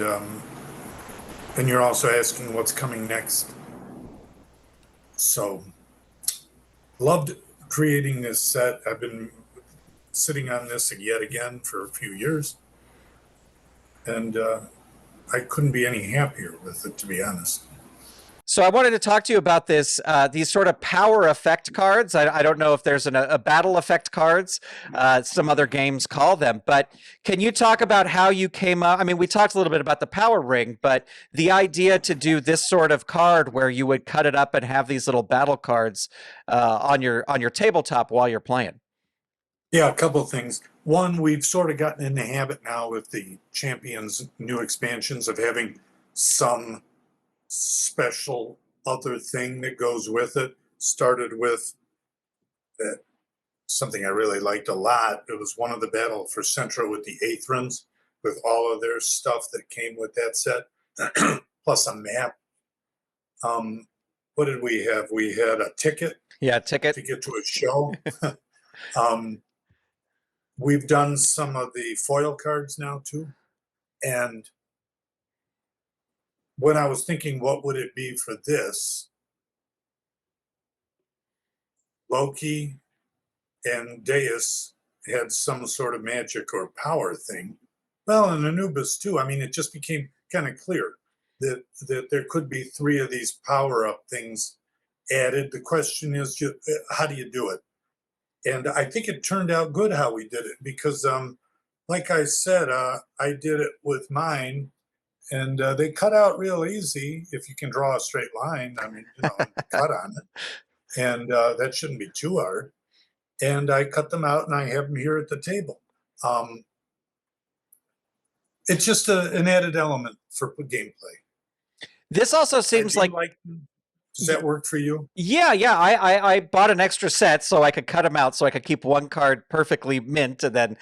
you're also asking what's coming next. So, loved creating this set. I've been sitting on this yet again for a few years, and I couldn't be any happier with it, to be honest. So I wanted to talk to you about this, these sort of power effect cards. I don't know if there's a battle effect cards, some other games call them, but can you talk about how you came up? I mean, we talked a little bit about the power ring, but the idea to do this sort of card where you would cut it up and have these little battle cards on your tabletop while you're playing. Yeah, a couple of things. One, we've sort of gotten in the habit now with the Champions new expansions of having some special other thing that goes with it. Started with that something I really liked a lot. It was one of the battle for Central with the Athrons, with all of their stuff that came with that set, plus a map. Um, what did we have? We had a ticket Yeah, ticket. to get to a show. um, we've done some of the foil cards now too. And when I was thinking, what would it be for this? Loki and Deus had some sort of magic or power thing. Well, and Anubis too. I mean, it just became kind of clear that there could be three of these power up things added. The question is, how do you do it? And I think it turned out good how we did it because, like I said, I did it with mine, and they cut out real easy if you can draw a straight line. I mean, cut on it, and that shouldn't be too hard. And I cut them out, and I have them here at the table. Um, it's just an added element for gameplay. This also seems like does that work for you? yeah, yeah. I bought an extra set so I could cut them out, so I could keep one card perfectly mint and then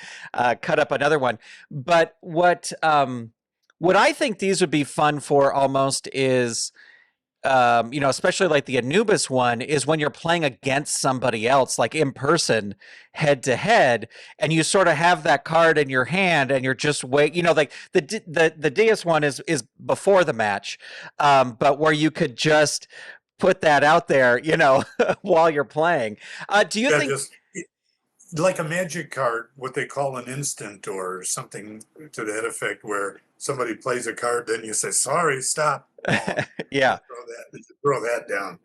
cut up another one. But what I think these would be fun for almost is especially like the Anubis one, is when you're playing against somebody else, like in person, head to head, and you sort of have that card in your hand, and you're just wait. Like the Deus one is before the match, but where you could just put that out there, while you're playing. Do you Yeah, think? just like a magic card, what they call an instant or something to that effect, where somebody plays a card, then you say, "Sorry, stop." Yeah. Throw that down.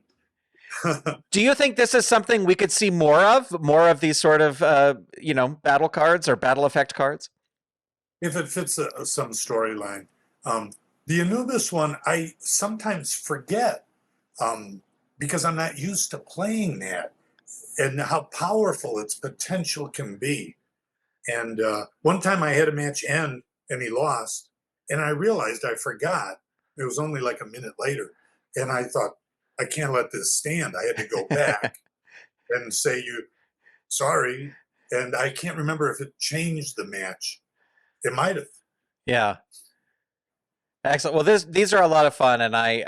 Do you think this is something we could see more of? More of these sort of, battle cards or battle effect cards? If it fits some storyline. The Anubis one, I sometimes forget because I'm not used to playing that and how powerful its potential can be. And one time I had a match end and he lost, and I realized I forgot. It was only like a minute later. And I thought, I can't let this stand. I had to go back and say, sorry. And I can't remember if it changed the match. It might have. Yeah. Excellent. Well, these are a lot of fun, and I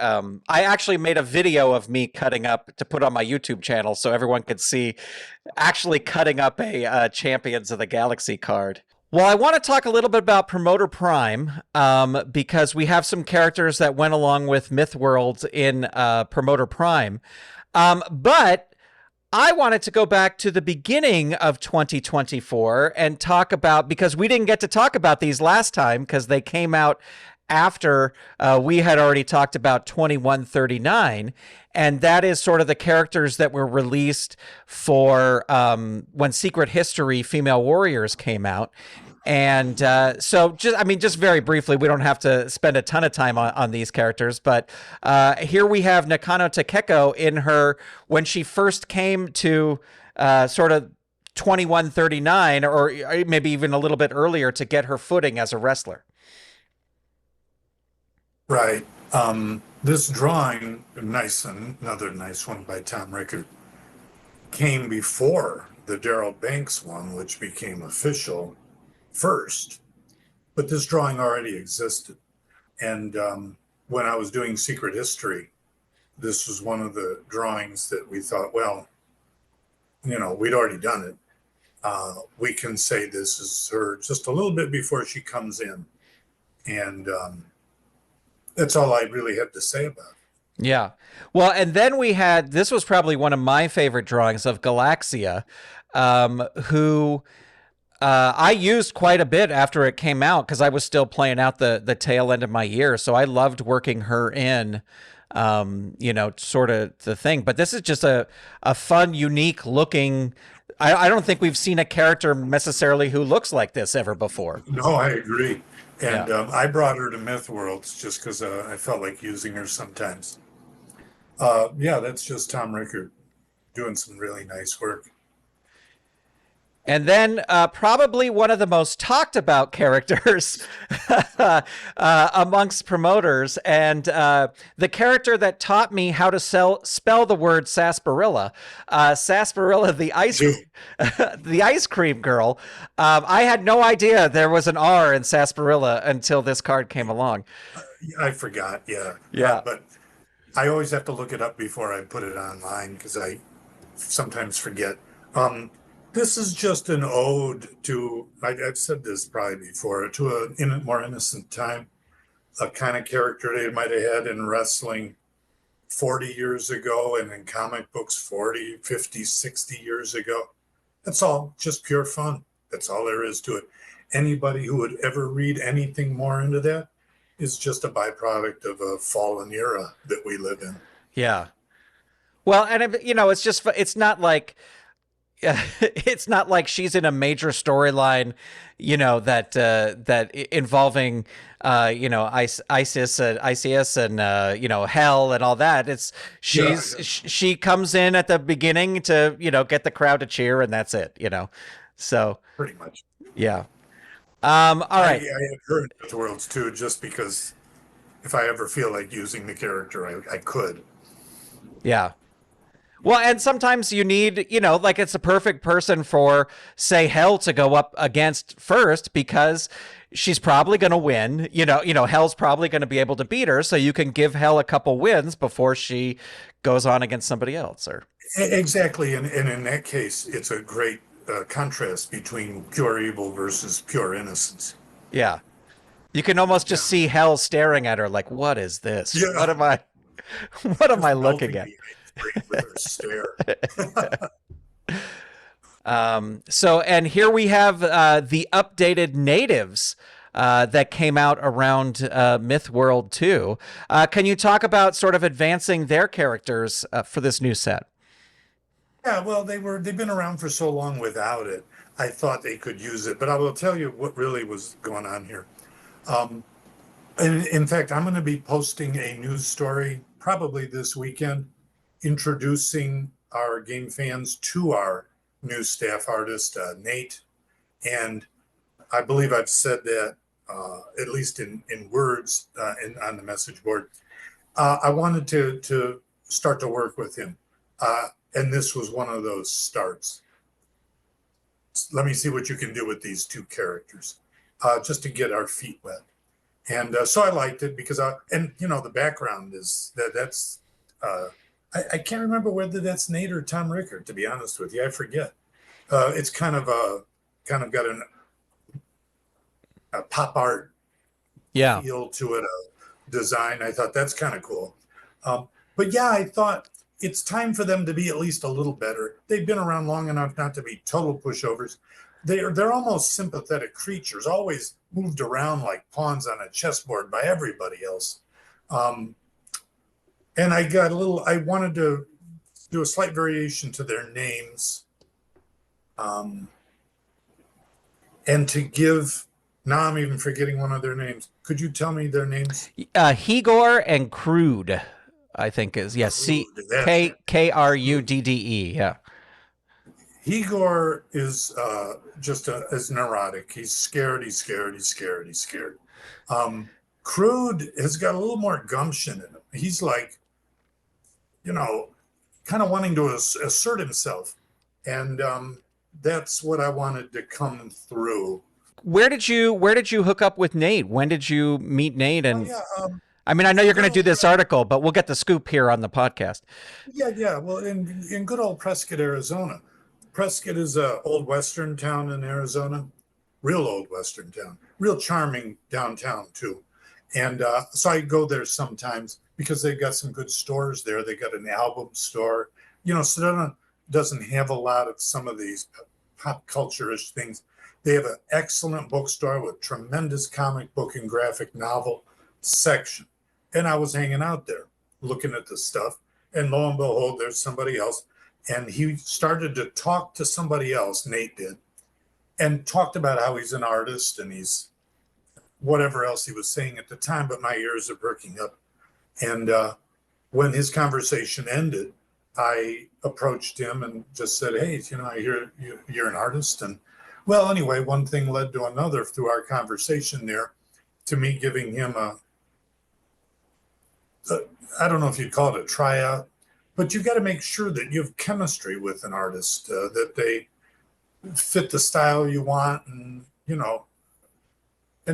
actually made a video of me cutting up to put on my YouTube channel so everyone could see actually cutting up a Champions of the Galaxy card. Well, I want to talk a little bit about Promoter Prime because we have some characters that went along with Mythworld in Promoter Prime, but I wanted to go back to the beginning of 2024 and talk about, because we didn't get to talk about these last time because they came out after we had already talked about 2139, and that is sort of the characters that were released for when Secret History Female Warriors came out. And so just very briefly, we don't have to spend a ton of time on these characters, but here we have Nakano Takeko in her, when she first came to sort of 2139, or maybe even a little bit earlier, to get her footing as a wrestler. Right. This drawing, another nice one by Tom Rickard, came before the Darrell Banks one, which became official first, but this drawing already existed. And when I was doing Secret History, this was one of the drawings that we thought, well, we'd already done it. We can say this is her just a little bit before she comes in. And that's all I really have to say about it. Yeah. Well, and then we had, this was probably one of my favorite drawings of Galaxia, who I used quite a bit after it came out because I was still playing out the tail end of my year. So I loved working her in, sort of the thing. But this is just a fun, unique looking. I don't think we've seen a character necessarily who looks like this ever before. No, I agree. And Yeah. I brought her to Myth Worlds just because I felt like using her sometimes. Yeah, that's just Tom Rickard doing some really nice work. And then probably one of the most talked about characters amongst promoters, and the character that taught me how to spell the word sarsaparilla, sarsaparilla, the ice cream girl. I had no idea there was an R in sarsaparilla until this card came along. I forgot, yeah. Yeah. But I always have to look it up before I put it online because I sometimes forget. This is just an ode to, I've said this probably before, to a more innocent time, a kind of character they might have had in wrestling 40 years ago and in comic books 40, 50, 60 years ago. That's all just pure fun. That's all there is to it. Anybody who would ever read anything more into that is just a byproduct of a fallen era that we live in. Yeah. Well, and it's just, it's not like, it's not like she's in a major storyline, that involving, ISIS and hell and all that. It's she comes in at the beginning to get the crowd to cheer, and that's it. So Pretty much. yeah. All right. I had her in Myth Worlds too, just because if I ever feel like using the character, I could. Yeah. Well, and sometimes you need, like it's a perfect person for, say, Hell to go up against first because she's probably going to win. Hell's probably going to be able to beat her, so you can give Hell a couple wins before she goes on against somebody else. Or Exactly, and in that case, it's a great contrast between pure evil versus pure innocence. yeah, you can almost just see Hell staring at her like, "What is this? Yeah. What am I? What am I looking at?" With her stare. So, and here we have the updated natives that came out around Myth World 2. Can you talk about sort of advancing their characters for this new set? Yeah, well, they've been around for so long without it. I thought they could use it, but I will tell you what really was going on here. And in fact, I'm going to be posting a news story probably this weekend, introducing our game fans to our new staff artist, Nate. And I believe I've said that, at least in words on the message board. I wanted to start to work with him. And this was one of those starts. Let me see what you can do with these two characters, just to get our feet wet. And so I liked it because the background is that's I can't remember whether that's Nate or Tom Rickard, to be honest with you. I forget. It's kind of got a pop art feel to it, a design. I thought that's kind of cool. But yeah, I thought it's time for them to be at least a little better. They've been around long enough not to be total pushovers. They're almost sympathetic creatures, always moved around like pawns on a chessboard by everybody else. And I wanted to do a slight variation to their names. And to give, now I'm even forgetting one of their names. Could you tell me their names? Hegor and Crude, I think is, yes, Krudde, yeah. Hegor is is neurotic. He's scared. Crude has got a little more gumption in him. He's like, kind of wanting to assert himself. And that's what I wanted to come through. Where did you hook up with Nate? When did you meet Nate? Oh And yeah, I mean, I know you're going good to do old this article, but we'll get the scoop here on the podcast. yeah. Well, in good old Prescott, Arizona. Prescott is a old western town in Arizona, real old western town, real charming downtown too. And so I go there sometimes because they've got some good stores there. They got an album store, Sedona doesn't have a lot of some of these pop culture-ish things. They have an excellent bookstore with tremendous comic book and graphic novel section. And I was hanging out there looking at the stuff. And lo and behold, there's somebody else. And he started to talk to somebody else, Nate did, and talked about how he's an artist and he's whatever else he was saying at the time, but my ears are perking up. And when his conversation ended, I approached him and just said, "Hey, I hear you're an artist." And well, anyway, one thing led to another through our conversation there, to me giving him I don't know if you'd call it a tryout, but you got to make sure that you have chemistry with an artist, that they fit the style you want, and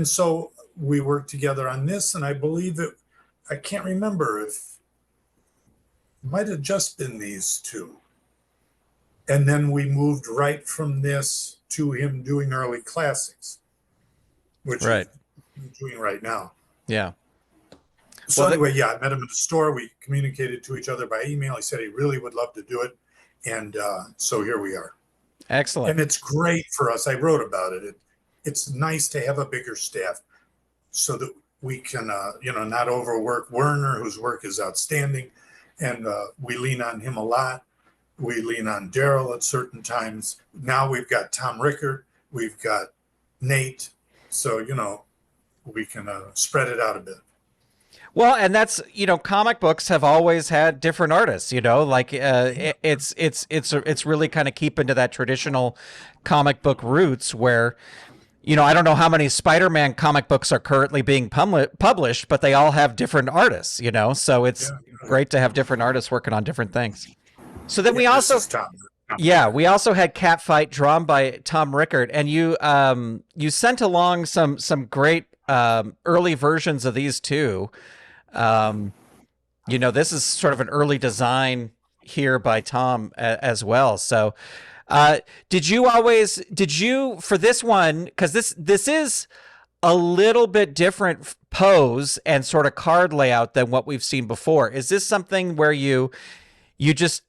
so we worked together on this, and I believe it. I can't remember if it might have just been these two, and then we moved right from this to him doing early classics, which Right. he's doing right now. Yeah. So Well, anyway, yeah, I met him in the store. We communicated to each other by email. He said he really would love to do it, and so here we are. excellent. And it's great for us. I wrote about it. It's nice to have a bigger staff so that we can, not overwork Werner, whose work is outstanding, and we lean on him a lot. We lean on Daryl at certain times. Now we've got Tom Rickert, we've got Nate, so we can spread it out a bit. Well, and that's, comic books have always had different artists, like it's really kind of keeping to that traditional comic book roots where, I don't know how many Spider-Man comic books are currently being published, but they all have different artists, so it's great to have different artists working on different things. So then we This also, is Tom. yeah, we also had Catfight drawn by Tom Rickert, and you sent along some great early versions of these two. This is sort of an early design here by Tom as well. So, did you for this one, because this is a little bit different pose and sort of card layout than what we've seen before. Is this something where you just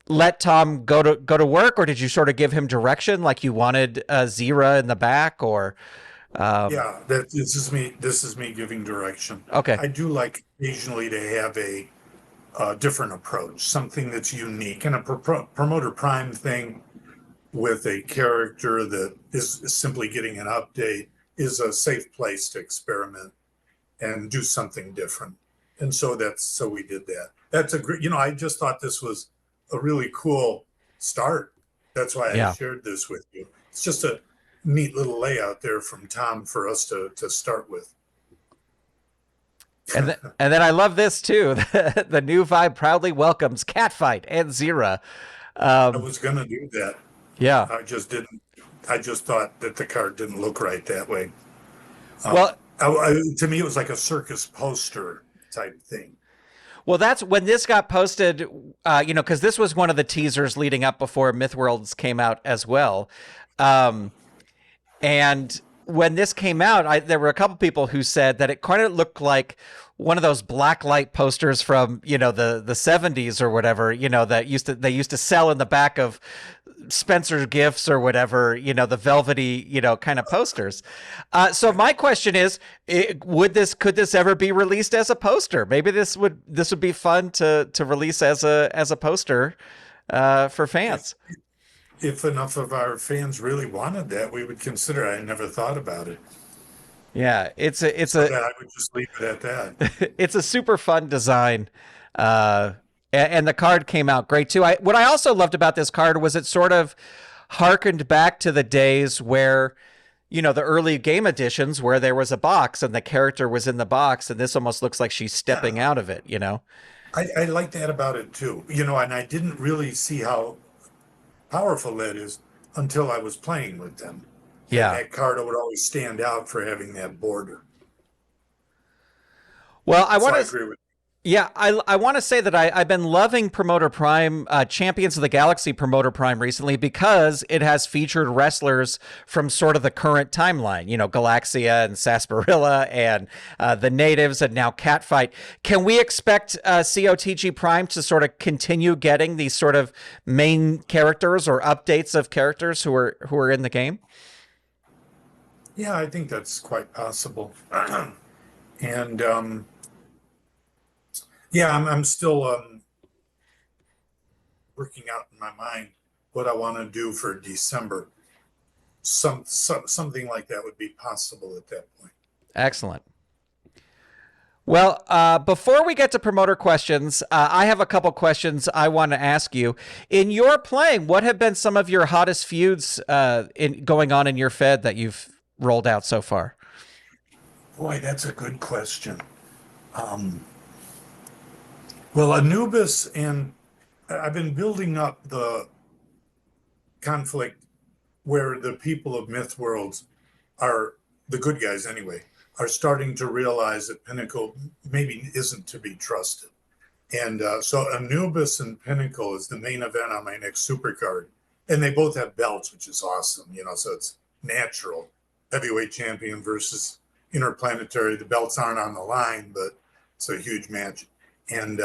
let Tom go to work, or did you sort of give him direction, like you wanted Zira in the back, or? Yeah, this is me giving direction. Okay. I do like occasionally to have a different approach, something that's unique, and a promoter prime thing with a character that is simply getting an update is a safe place to experiment and do something different. And so we did that. That's a great, I just thought this was a really cool start. That's why I Yeah. shared this with you. It's just a neat little layout there from Tom for us to start with. And then I love this too. The new vibe proudly welcomes Catfight and Zira. I was going to do that. Yeah. I just didn't. I just thought that the card didn't look right that way. Well, To me, it was like a circus poster type thing. well, that's when this got posted. Because this was one of the teasers leading up before MythWorlds came out as well. And when this came out, there were a couple people who said that it kind of looked like one of those black light posters from the 70s or whatever, that they used to sell in the back of Spencer Gifts or whatever, the velvety kind of posters. So my question is, could this ever be released as a poster? Maybe this would be fun to release as a poster for fans. If enough of our fans really wanted that, we would consider it. I never thought about it. Yeah, it's I would just leave it at that. it's a super fun design, and the card came out great too. What I also loved about this card was it sort of harkened back to the days where, the early game editions where there was a box and the character was in the box, and this almost looks like she's stepping out of it. I like that about it too. And I didn't really see how powerful that is until I was playing with them. And Yeah. that card would always stand out for having that border. Well, I So want I to. agree with Yeah, I want to say that I've been loving Promoter Prime, Champions of the Galaxy Promoter Prime recently because it has featured wrestlers from sort of the current timeline, you know, Galaxia and Sarsaparilla and the Natives and now Catfight. Can we expect COTG Prime to sort of continue getting these sort of main characters or updates of characters who are in the game? you. Yeah, I think that's quite possible. And yeah, I'm still working out in my mind what I want to do for December. Something like that would be possible at that point. Excellent. Well, before we get to promoter questions, I have a couple questions I want to ask you. In your playing, what have been some of your hottest feuds going on in your Fed that you've rolled out so far? Boy, that's a good question. Um, well, Anubis and I've been building up the conflict where the people of Myth Worlds are the good guys anyway, are starting to realize that Pinnacle maybe isn't to be trusted. And so Anubis and Pinnacle is the main event on my next supercard. And they both have belts, which is awesome, you know, so it's natural. Heavyweight champion versus interplanetary. The belts aren't on the line, but it's a huge match. And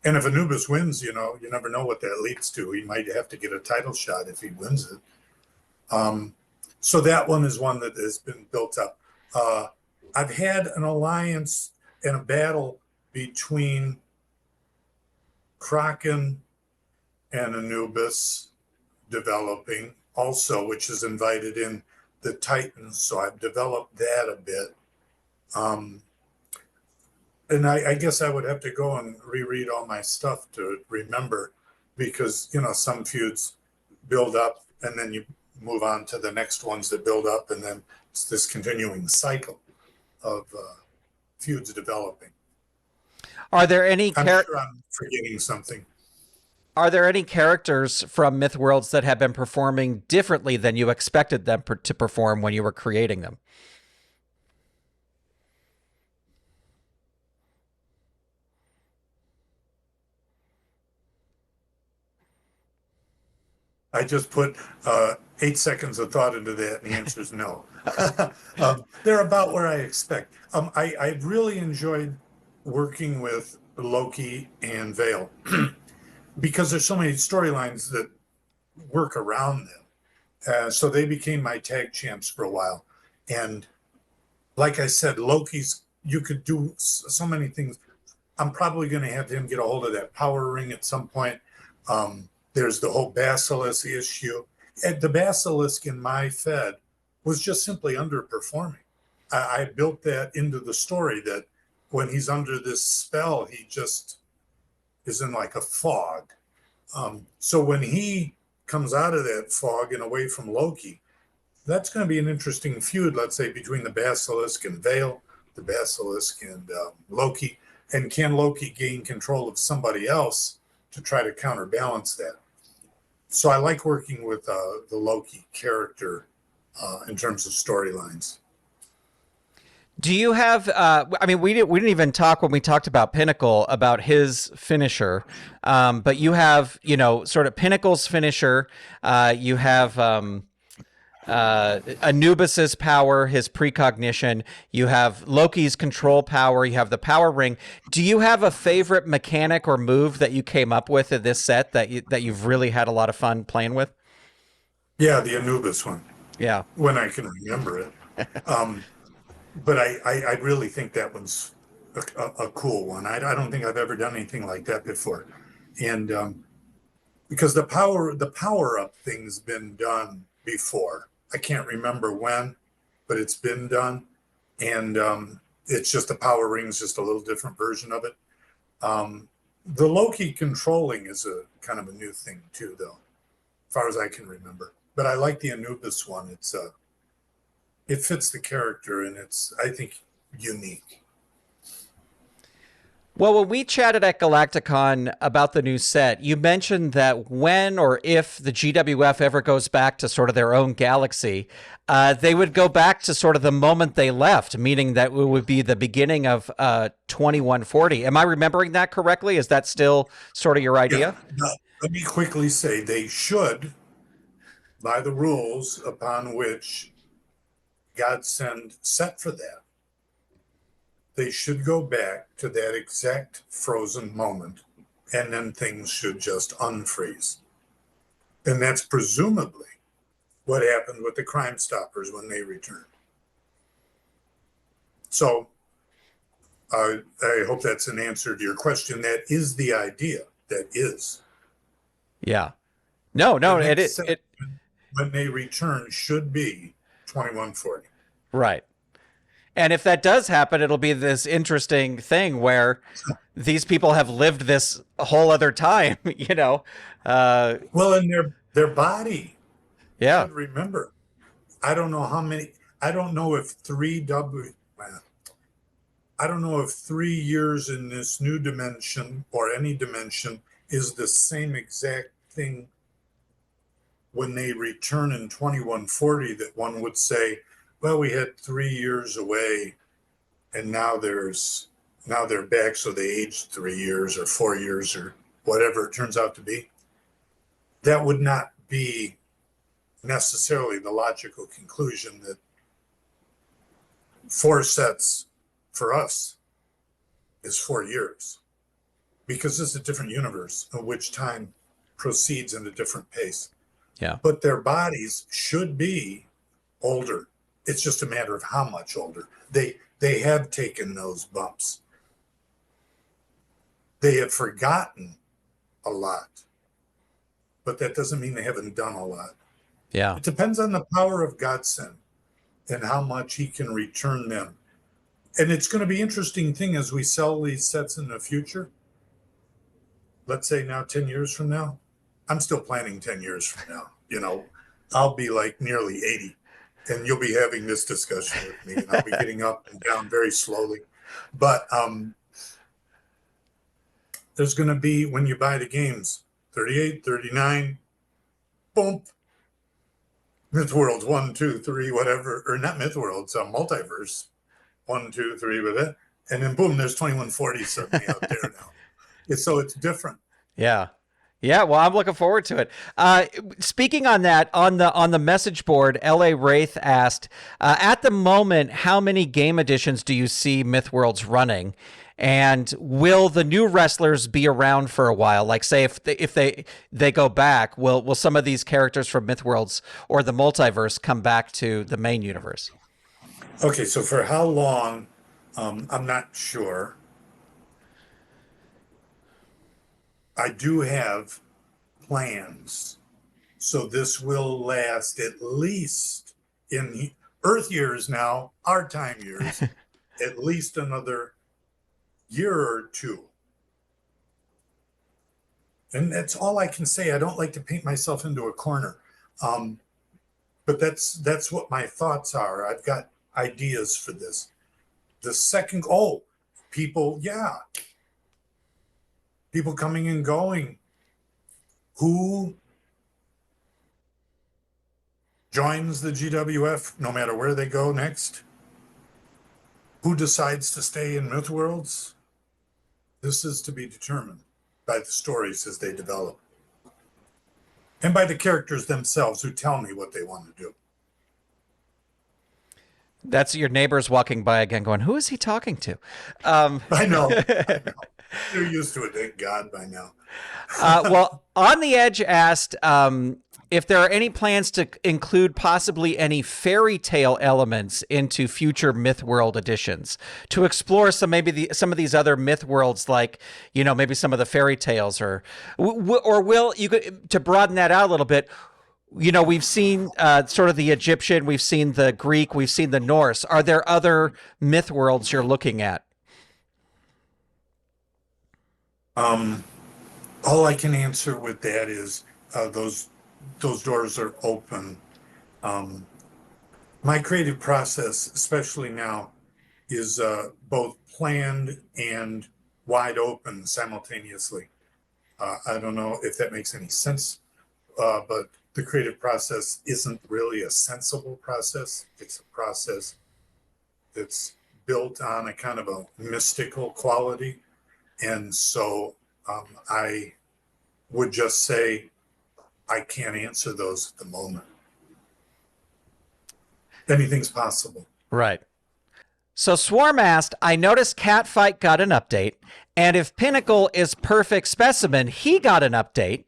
and if Anubis wins, you know, you never know what that leads to. He might have to get a title shot if he wins it. Um, so that one is one that has been built up. I've had an alliance and a battle between Kraken and Anubis developing also, which has invited in the Titans. So I've developed that a bit. Um, and I guess I would have to go and reread all my stuff to remember because, you know, some feuds build up and then you move on to the next ones that build up. And then it's this continuing cycle of feuds developing. Are there any I'm sure I'm forgetting something. are there any characters from Myth Worlds that have been performing differently than you expected them to perform when you were creating them? I just put 8 seconds of thought into that, and the answer is no. They're about where I expect. I really enjoyed working with Loki and Vale because there's so many storylines that work around them. So they became my tag champs for a while. And like I said, Loki's, you could do so many things. I'm probably going to have him get a hold of that power ring at some point. There's the whole basilisk issue. And the basilisk in my Fed was just simply underperforming. I built that into the story that when he's under this spell, he just is in like a fog. So when he comes out of that fog and away from Loki, that's going to be an interesting feud, let's say, between the basilisk and Vale, the basilisk and Loki. And can Loki gain control of somebody else to try to counterbalance that? So I like working with the Loki character in terms of storylines. Do you have? I mean, we didn't even talk when we talked about Pinnacle about his finisher, but you have, you know, sort of Pinnacle's finisher. You have Anubis's power, his precognition. You have Loki's control power. You have the power ring. Do you have a favorite mechanic or move that you came up with in this set that you've really had a lot of fun playing with? Yeah, the Anubis one, Yeah. when I can remember it. Um, but I really think that one's a cool one. I don't think I've ever done anything like that before. And because the power up thing's been done before. I can't remember when, but it's been done. And it's just the power ring's just a little different version of it. The Loki controlling is a kind of a new thing too, though, as far as I can remember. But I like the Anubis one. It fits the character and it's, I think, unique. Well, when we chatted at Galacticon about the new set, you mentioned that when or if the GWF ever goes back to sort of their own galaxy, they would go back to sort of the moment they left, meaning that it would be the beginning of 2140. Am I remembering that correctly? Is that still sort of your Yeah. idea? Let me quickly say they should, by the rules upon which Godsend set for that, they should go back to that exact frozen moment, and then things should just unfreeze. And that's presumably what happened with the Crime Stoppers when they returned. So I hope that's an answer to your question. That is the idea. That is. Yeah. No, The no, next set, it when they return, should be 2140. right. And if that does happen, it'll be this interesting thing where these people have lived this whole other time, you know. Well, and their body Yeah. should remember. I don't know how many. I don't know if well, I don't know if 3 years in this new dimension or any dimension is the same exact thing when they return in 2140 that one would say, well, we had 3 years away and now they're back. So they aged 3 years or 4 years or whatever it turns out to be. That would not be necessarily the logical conclusion that four sets for us is 4 years, because it's a different universe in which time proceeds in a different pace. Yeah. But their bodies should be older. It's just a matter of how much older. They have taken those bumps. They have forgotten a lot, but that doesn't mean they haven't done a lot. Yeah. It depends on the power of Godsend and how much he can return them. And it's going to be interesting thing as we sell these sets in the future. Let's say now 10 years from now, I'm still planning 10 years from now. I'll be like nearly 80 and you'll be having this discussion with me and I'll be getting up and down very slowly. But there's going to be, when you buy the games, 38, 39, boom, Mythworlds 1, 2, 3, whatever, or not Mythworlds, multiverse 1, 2, 3 with it. And then boom, there's 2140 suddenly out there now. So it's different. Yeah. Yeah, well, I'm looking forward to it. Speaking on that, on the message board, L.A. Wraith asked, at the moment, how many game editions do you see Mythworlds running? And will the new wrestlers be around for a while? Like, say, if they go back, will some of these characters from Mythworlds or the multiverse come back to the main universe? Okay, so for how long, I'm not sure. I do have plans. So this will last at least in Earth years now, our time years, at least another year or two. And that's all I can say. I don't like to paint myself into a corner. But that's what my thoughts are. I've got ideas for this. The second, people, yeah. People coming and going. Who joins the GWF no matter where they go next? Who decides to stay in Mythworlds? This is to be determined by the stories as they develop. And by the characters themselves who tell me what they want to do. That's your neighbors walking by again going, who is he talking to? I know. They're used to it, thank God, by now. Well, On the Edge asked if there are any plans to include possibly any fairy tale elements into future Mythworld editions to explore some of these other myth worlds, like maybe some of the fairy tales, or will you, to broaden that out a little bit? We've seen sort of the Egyptian, we've seen the Greek, we've seen the Norse. Are there other myth worlds you're looking at? All I can answer with that is those doors are open. My creative process, especially now, is both planned and wide open simultaneously. I don't know if that makes any sense, but the creative process isn't really a sensible process. It's a process that's built on a kind of a mystical quality. And so I would just say I can't answer those at the moment. Anything's possible. Right. So Swarm asked, I noticed Catfight got an update, and if Pinnacle is Perfect Specimen, he got an update,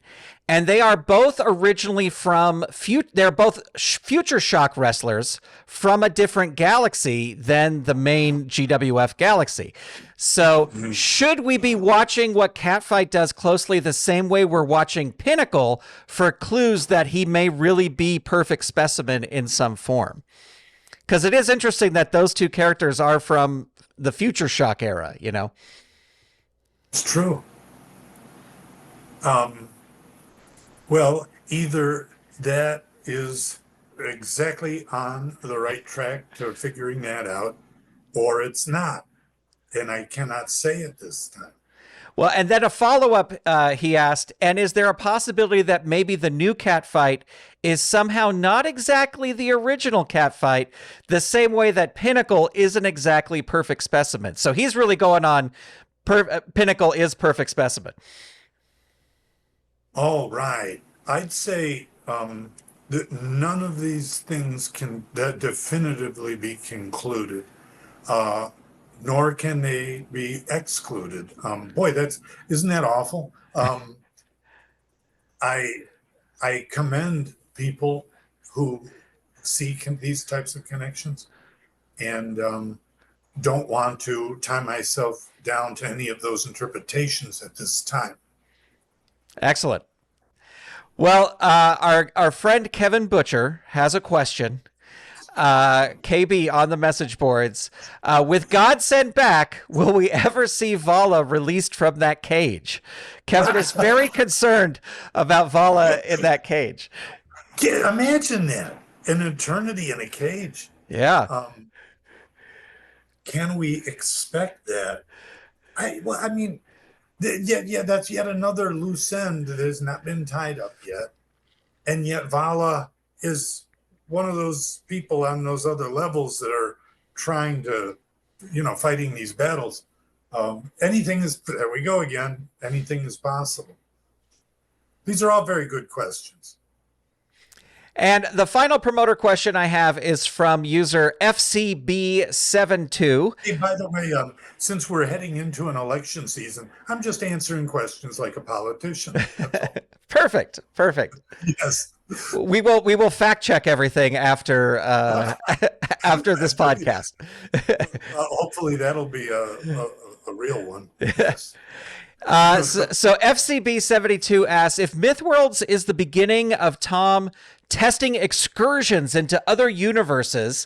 and they are both originally from, they're both Future Shock wrestlers from a different galaxy than the main GWF galaxy. So should we be watching what Catfight does closely the same way we're watching Pinnacle for clues that he may really be Perfect Specimen in some form? Because it is interesting that those two characters are from the Future Shock era, you know? It's true. Well, either that is exactly on the right track to figuring that out, or it's not. And I cannot say it this time. Well, and then a follow-up, he asked, and is there a possibility that maybe the new Catfight is somehow not exactly the original Catfight, the same way that Pinnacle isn't exactly Perfect Specimen? So he's really going on Pinnacle is Perfect Specimen. Oh, right. I'd say that none of these things can definitively be concluded. Nor can they be excluded. Boy, isn't that awful? I commend people who see these types of connections and don't want to tie myself down to any of those interpretations at this time. Excellent. Well, our friend Kevin Butcher has a question. KB on the message boards. With God Sent Back, will we ever see Vala released from that cage? Kevin is very concerned about Vala in that cage. Imagine that, an eternity in a cage. Yeah. Can we expect that? I mean, that's yet another loose end that has not been tied up yet. And yet Vala is one of those people on those other levels that are trying to, fighting these battles. There we go again. Anything is possible. These are all very good questions. And the final promoter question I have is from user FCB72. Hey, by the way, since we're heading into an election season, I'm just answering questions like a politician. Perfect. Yes. We will fact check everything after after this podcast. Hopefully that'll be a real one. Yes. So FCB72 asks if Mythworlds is the beginning of Tom testing excursions into other universes,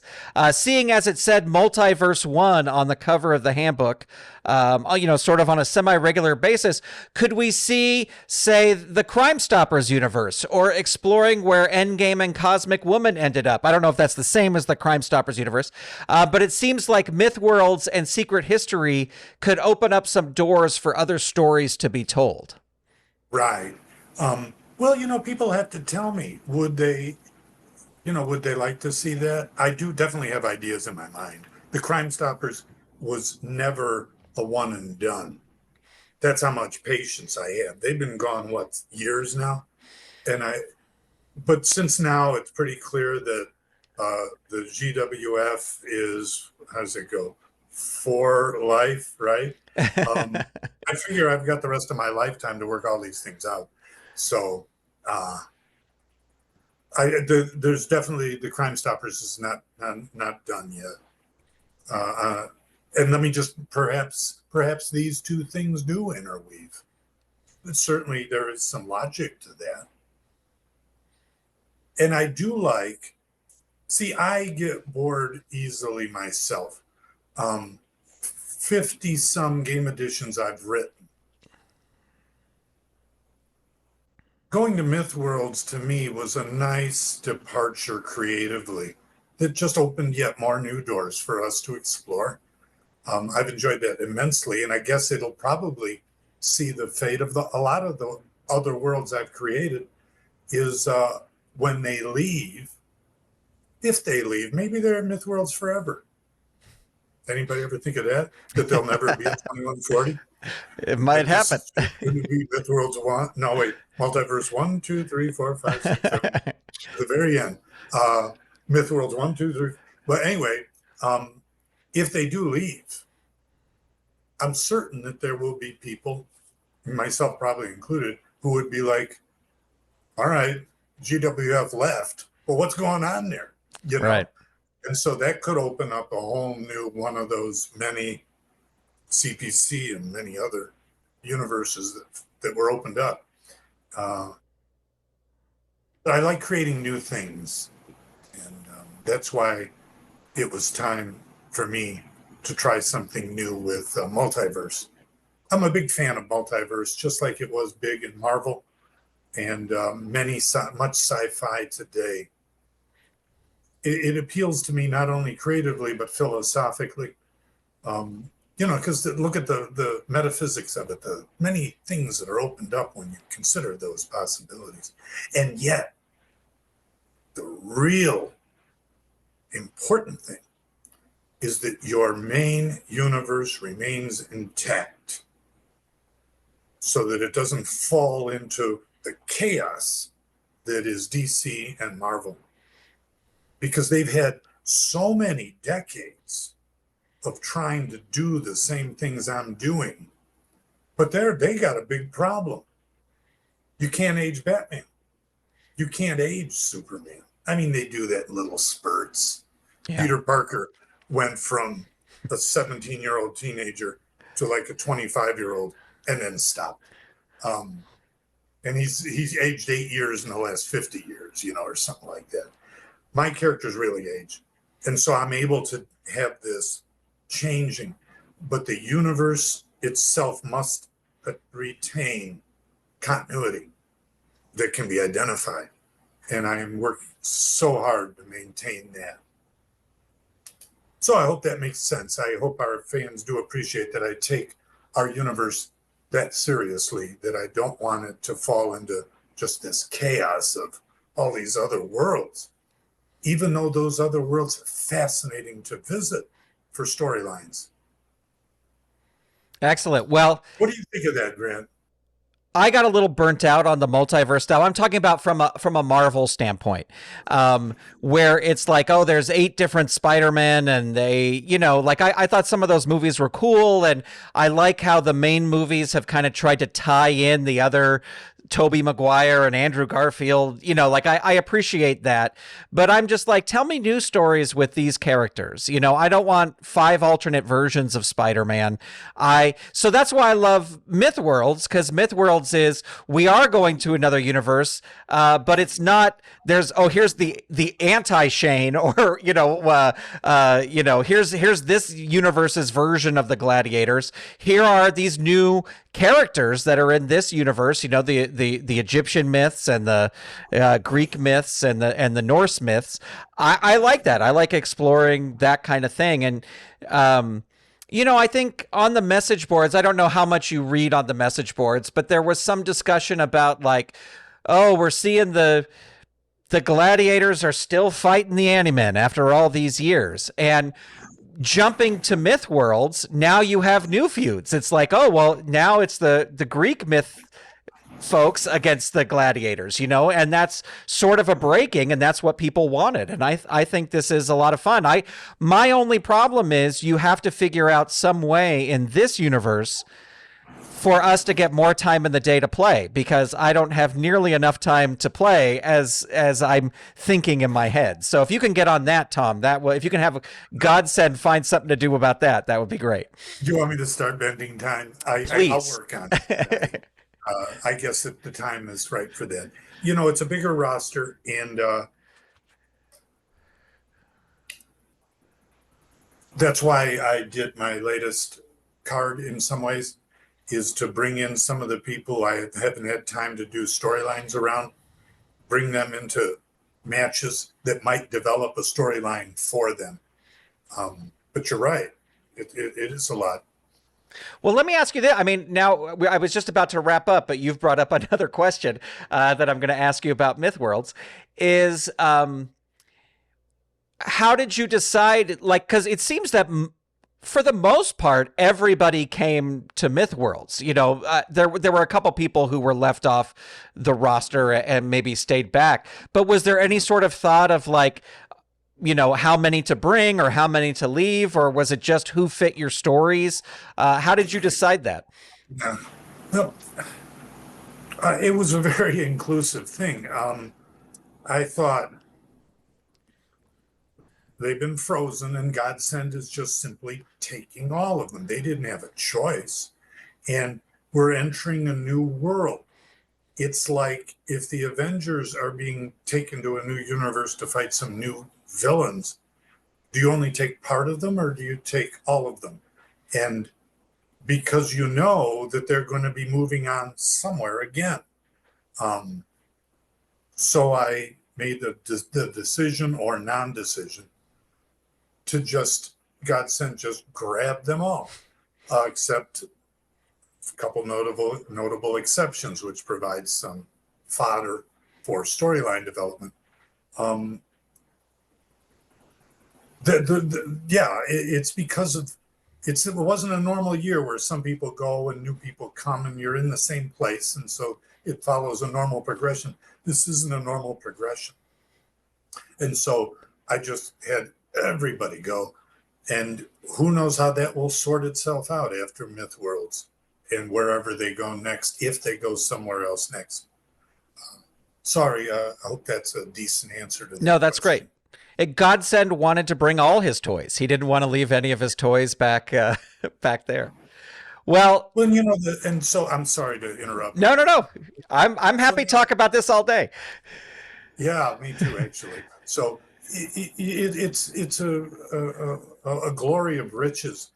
seeing as it said Multiverse 1 on the cover of the handbook, sort of on a semi-regular basis, could we see, say, the Crime Stoppers universe, or exploring where Endgame and Cosmic Woman ended up? I don't know if that's the same as the Crime Stoppers universe, but it seems like Mythworlds and Secret History could open up some doors for other stories to be told. Right. Well, people have to tell me, would they like to see that? I do definitely have ideas in my mind. The Crime Stoppers was never a one and done. That's how much patience I have. They've been gone, years now? But since now it's pretty clear that the GWF is, how does it go? For life, right? I figure I've got the rest of my lifetime to work all these things out. So there's definitely the Crime Stoppers is not done yet. And let me just perhaps these two things do interweave. But certainly there is some logic to that. And I do I get bored easily myself. 50 some game editions I've written. Going to Mythworlds to me was a nice departure creatively that just opened yet more new doors for us to explore. I've enjoyed that immensely, and I guess it'll probably see the fate of a lot of the other worlds I've created. Is when they leave, if they leave, maybe they're in myth worlds forever. Anybody ever think of that? That they'll never be at 2140? It might That this happen. is going to be myth worlds one. No, wait, multiverse one, two, three, four, five, six, seven. To the very end. Myth worlds one, two, three. But anyway, um, if they do leave, I'm certain that there will be people, myself probably included, who would be like, all right, GWF left. Well, what's going on there? You know? Right. And so that could open up a whole new one of those many CPC and many other universes that were opened up. But I like creating new things. And that's why it was time for me to try something new with multiverse. I'm a big fan of multiverse, just like it was big in Marvel and much sci-fi today. It appeals to me not only creatively but philosophically. Because look at the metaphysics of it, the many things that are opened up when you consider those possibilities. And yet, the real important thing is that your main universe remains intact so that it doesn't fall into the chaos that is DC and Marvel. Because they've had so many decades of trying to do the same things I'm doing, but they got a big problem. You can't age Batman. You can't age Superman. I mean, they do that in little spurts. Yeah. Peter Parker went from a 17-year-old teenager to like a 25-year-old and then stopped. And he's aged 8 years in the last 50 years, or something like that. My characters really age. And so I'm able to have this changing, but the universe itself must retain continuity that can be identified. And I am working so hard to maintain that. So I hope that makes sense. I hope our fans do appreciate that I take our universe that seriously, that I don't want it to fall into just this chaos of all these other worlds. Even though those other worlds are fascinating to visit for storylines. Excellent. Well, what do you think of that, Grant? I got a little burnt out on the multiverse style. I'm talking about from a Marvel standpoint, where it's like, oh, there's 8 different Spider-Men, and they, I thought some of those movies were cool, and I like how the main movies have kind of tried to tie in the other Tobey Maguire and Andrew Garfield, I appreciate that, but I'm just like, tell me new stories with these characters. I don't want 5 alternate versions of Spider-Man. So that's why I love Myth Worlds, because Myth Worlds is, we are going to another universe, but it's not, here's the anti-Shane, or, here's this universe's version of the Gladiators. Here are these new characters that are in this universe, the Egyptian myths and the Greek myths and the Norse myths. I like that. I like exploring that kind of thing. And I think on the message boards, I don't know how much you read on the message boards, but there was some discussion about like, oh, we're seeing the gladiators are still fighting the Animen after all these years. And jumping to myth worlds, now you have new feuds. It's like, oh, well, now it's the Greek myth folks against the gladiators, and that's sort of a breaking, and that's what people wanted. And I think this is a lot of fun. My only problem is you have to figure out some way in this universe for us to get more time in the day to play, because I don't have nearly enough time to play as I'm thinking in my head. So if you can get on that, Tom, if you can have a godsend, find something to do about that would be great. Do you want me to start bending time? Please. I'll work on it. I guess that the time is right for that. It's a bigger roster, and that's why I did my latest card in some ways, is to bring in some of the people I haven't had time to do storylines around, bring them into matches that might develop a storyline for them. But you're right. It is a lot. Well, let me ask you this. I mean, now I was just about to wrap up, but you've brought up another question that I'm going to ask you about Myth Worlds. Is how did you decide? Like, because it seems that for the most part, everybody came to Myth Worlds. You know, there were a couple people who were left off the roster and maybe stayed back. But was there any sort of thought of like, you know, how many to bring or how many to leave, or was it just who fit your stories? How did you decide that? Yeah. Well, it was a very inclusive thing. I thought they've been frozen, and Godsend is just simply taking all of them. They didn't have a choice, and we're entering a new world. It's like if the Avengers are being taken to a new universe to fight some new villains, do you only take part of them or do you take all of them? And because you know that they're going to be moving on somewhere again. Um, so I made the decision or non decision to just, God sent, just grab them all, except a couple notable exceptions, which provides some fodder for storyline development. Um, yeah, it's because of it wasn't a normal year where some people go and new people come and you're in the same place, and so it follows a normal progression. This isn't a normal progression, and so I just had everybody go, and who knows how that will sort itself out after Myth Worlds and wherever they go next, if they go somewhere else next. Sorry, I hope that's a decent answer to No, that that's question. great. Godsend wanted to bring all his toys. He didn't want to leave any of his toys back back there. Well, Well, you know, and so I'm sorry to interrupt. no, no, no. I'm So happy to talk about this all day. yeah, me too, actually. So it's a glory of riches.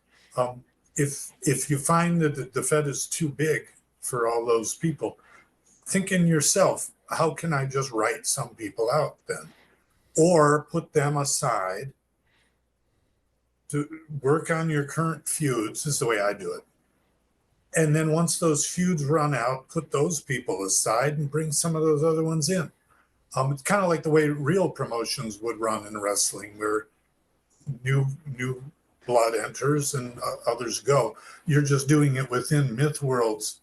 If you find that the Fed is too big for all those people, think in yourself, how can I just write some people out then, or put them aside to work on your current feuds? This is the way I do it. And then once those feuds run out, put those people aside and bring some of those other ones in. It's kind of like the way real promotions would run in wrestling, where new blood enters and others go. You're just doing it within Myth Worlds,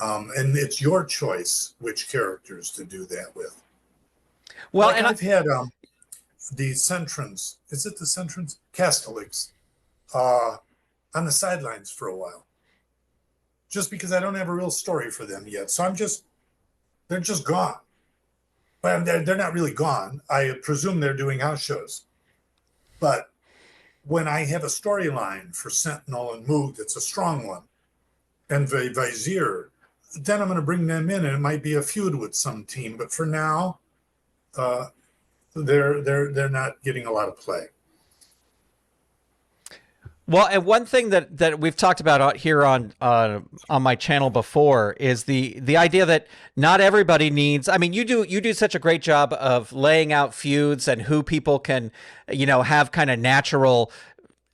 and it's your choice which characters to do that with. Well, Like and I, I've had the Centrans, is it the Centrans? Castellics, uh, on the sidelines for a while, just because I don't have a real story for them yet. So they're just gone. But they're not really gone. I presume they're doing house shows. But when I have a storyline for Sentinel and Moog that's a strong one, and Vizier, then I'm going to bring them in, and it might be a feud with some team. But for now, uh, they're not getting a lot of play. well, and one thing that we've talked about here on my channel before is the idea that not everybody needs. I mean, you do such a great job of laying out feuds and who people can, you know, have kind of natural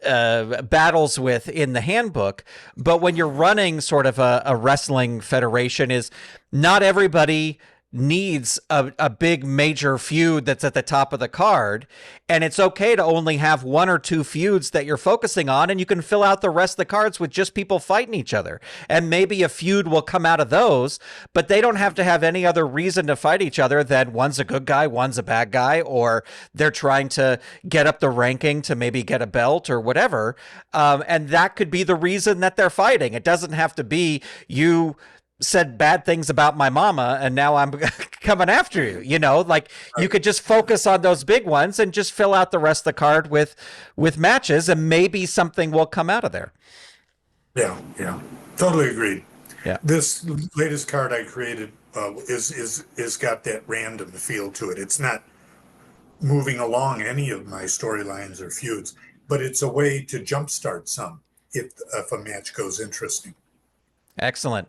battles with in the handbook. But when you're running sort of a wrestling federation, is not everybody needs a big major feud that's at the top of the card, and it's okay to only have one or two feuds that you're focusing on, and you can fill out the rest of the cards with just people fighting each other, and maybe a feud will come out of those, but they don't have to have any other reason to fight each other than one's a good guy, one's a bad guy, or they're trying to get up the ranking to maybe get a belt or whatever. And that could be the reason that they're fighting. It doesn't have to be you said bad things about my mama and now I'm coming after you. You know, like you could just focus on those big ones and just fill out the rest of the card with matches, and maybe something will come out of there. Yeah, totally agreed. Yeah. This latest card I created is got that random feel to it. It's not moving along any of my storylines or feuds, but it's a way to jumpstart some if a match goes interesting. Excellent.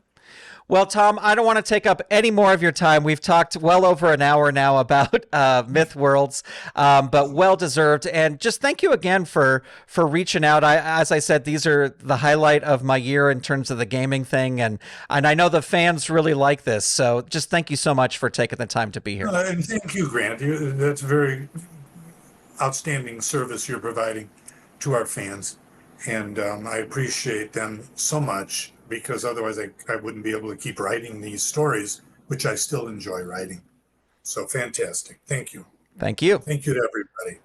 Well, Tom, I don't want to take up any more of your time. We've talked well over an hour now about Myth Worlds, but well deserved. And just thank you again for reaching out. As I said, these are the highlight of my year in terms of the gaming thing, and I know the fans really like this. So just thank you so much for taking the time to be here. And thank you, Grant. That's very outstanding service you're providing to our fans. And I appreciate them so much because otherwise I wouldn't be able to keep writing these stories, which I still enjoy writing. So fantastic. Thank you. Thank you. Thank you to everybody.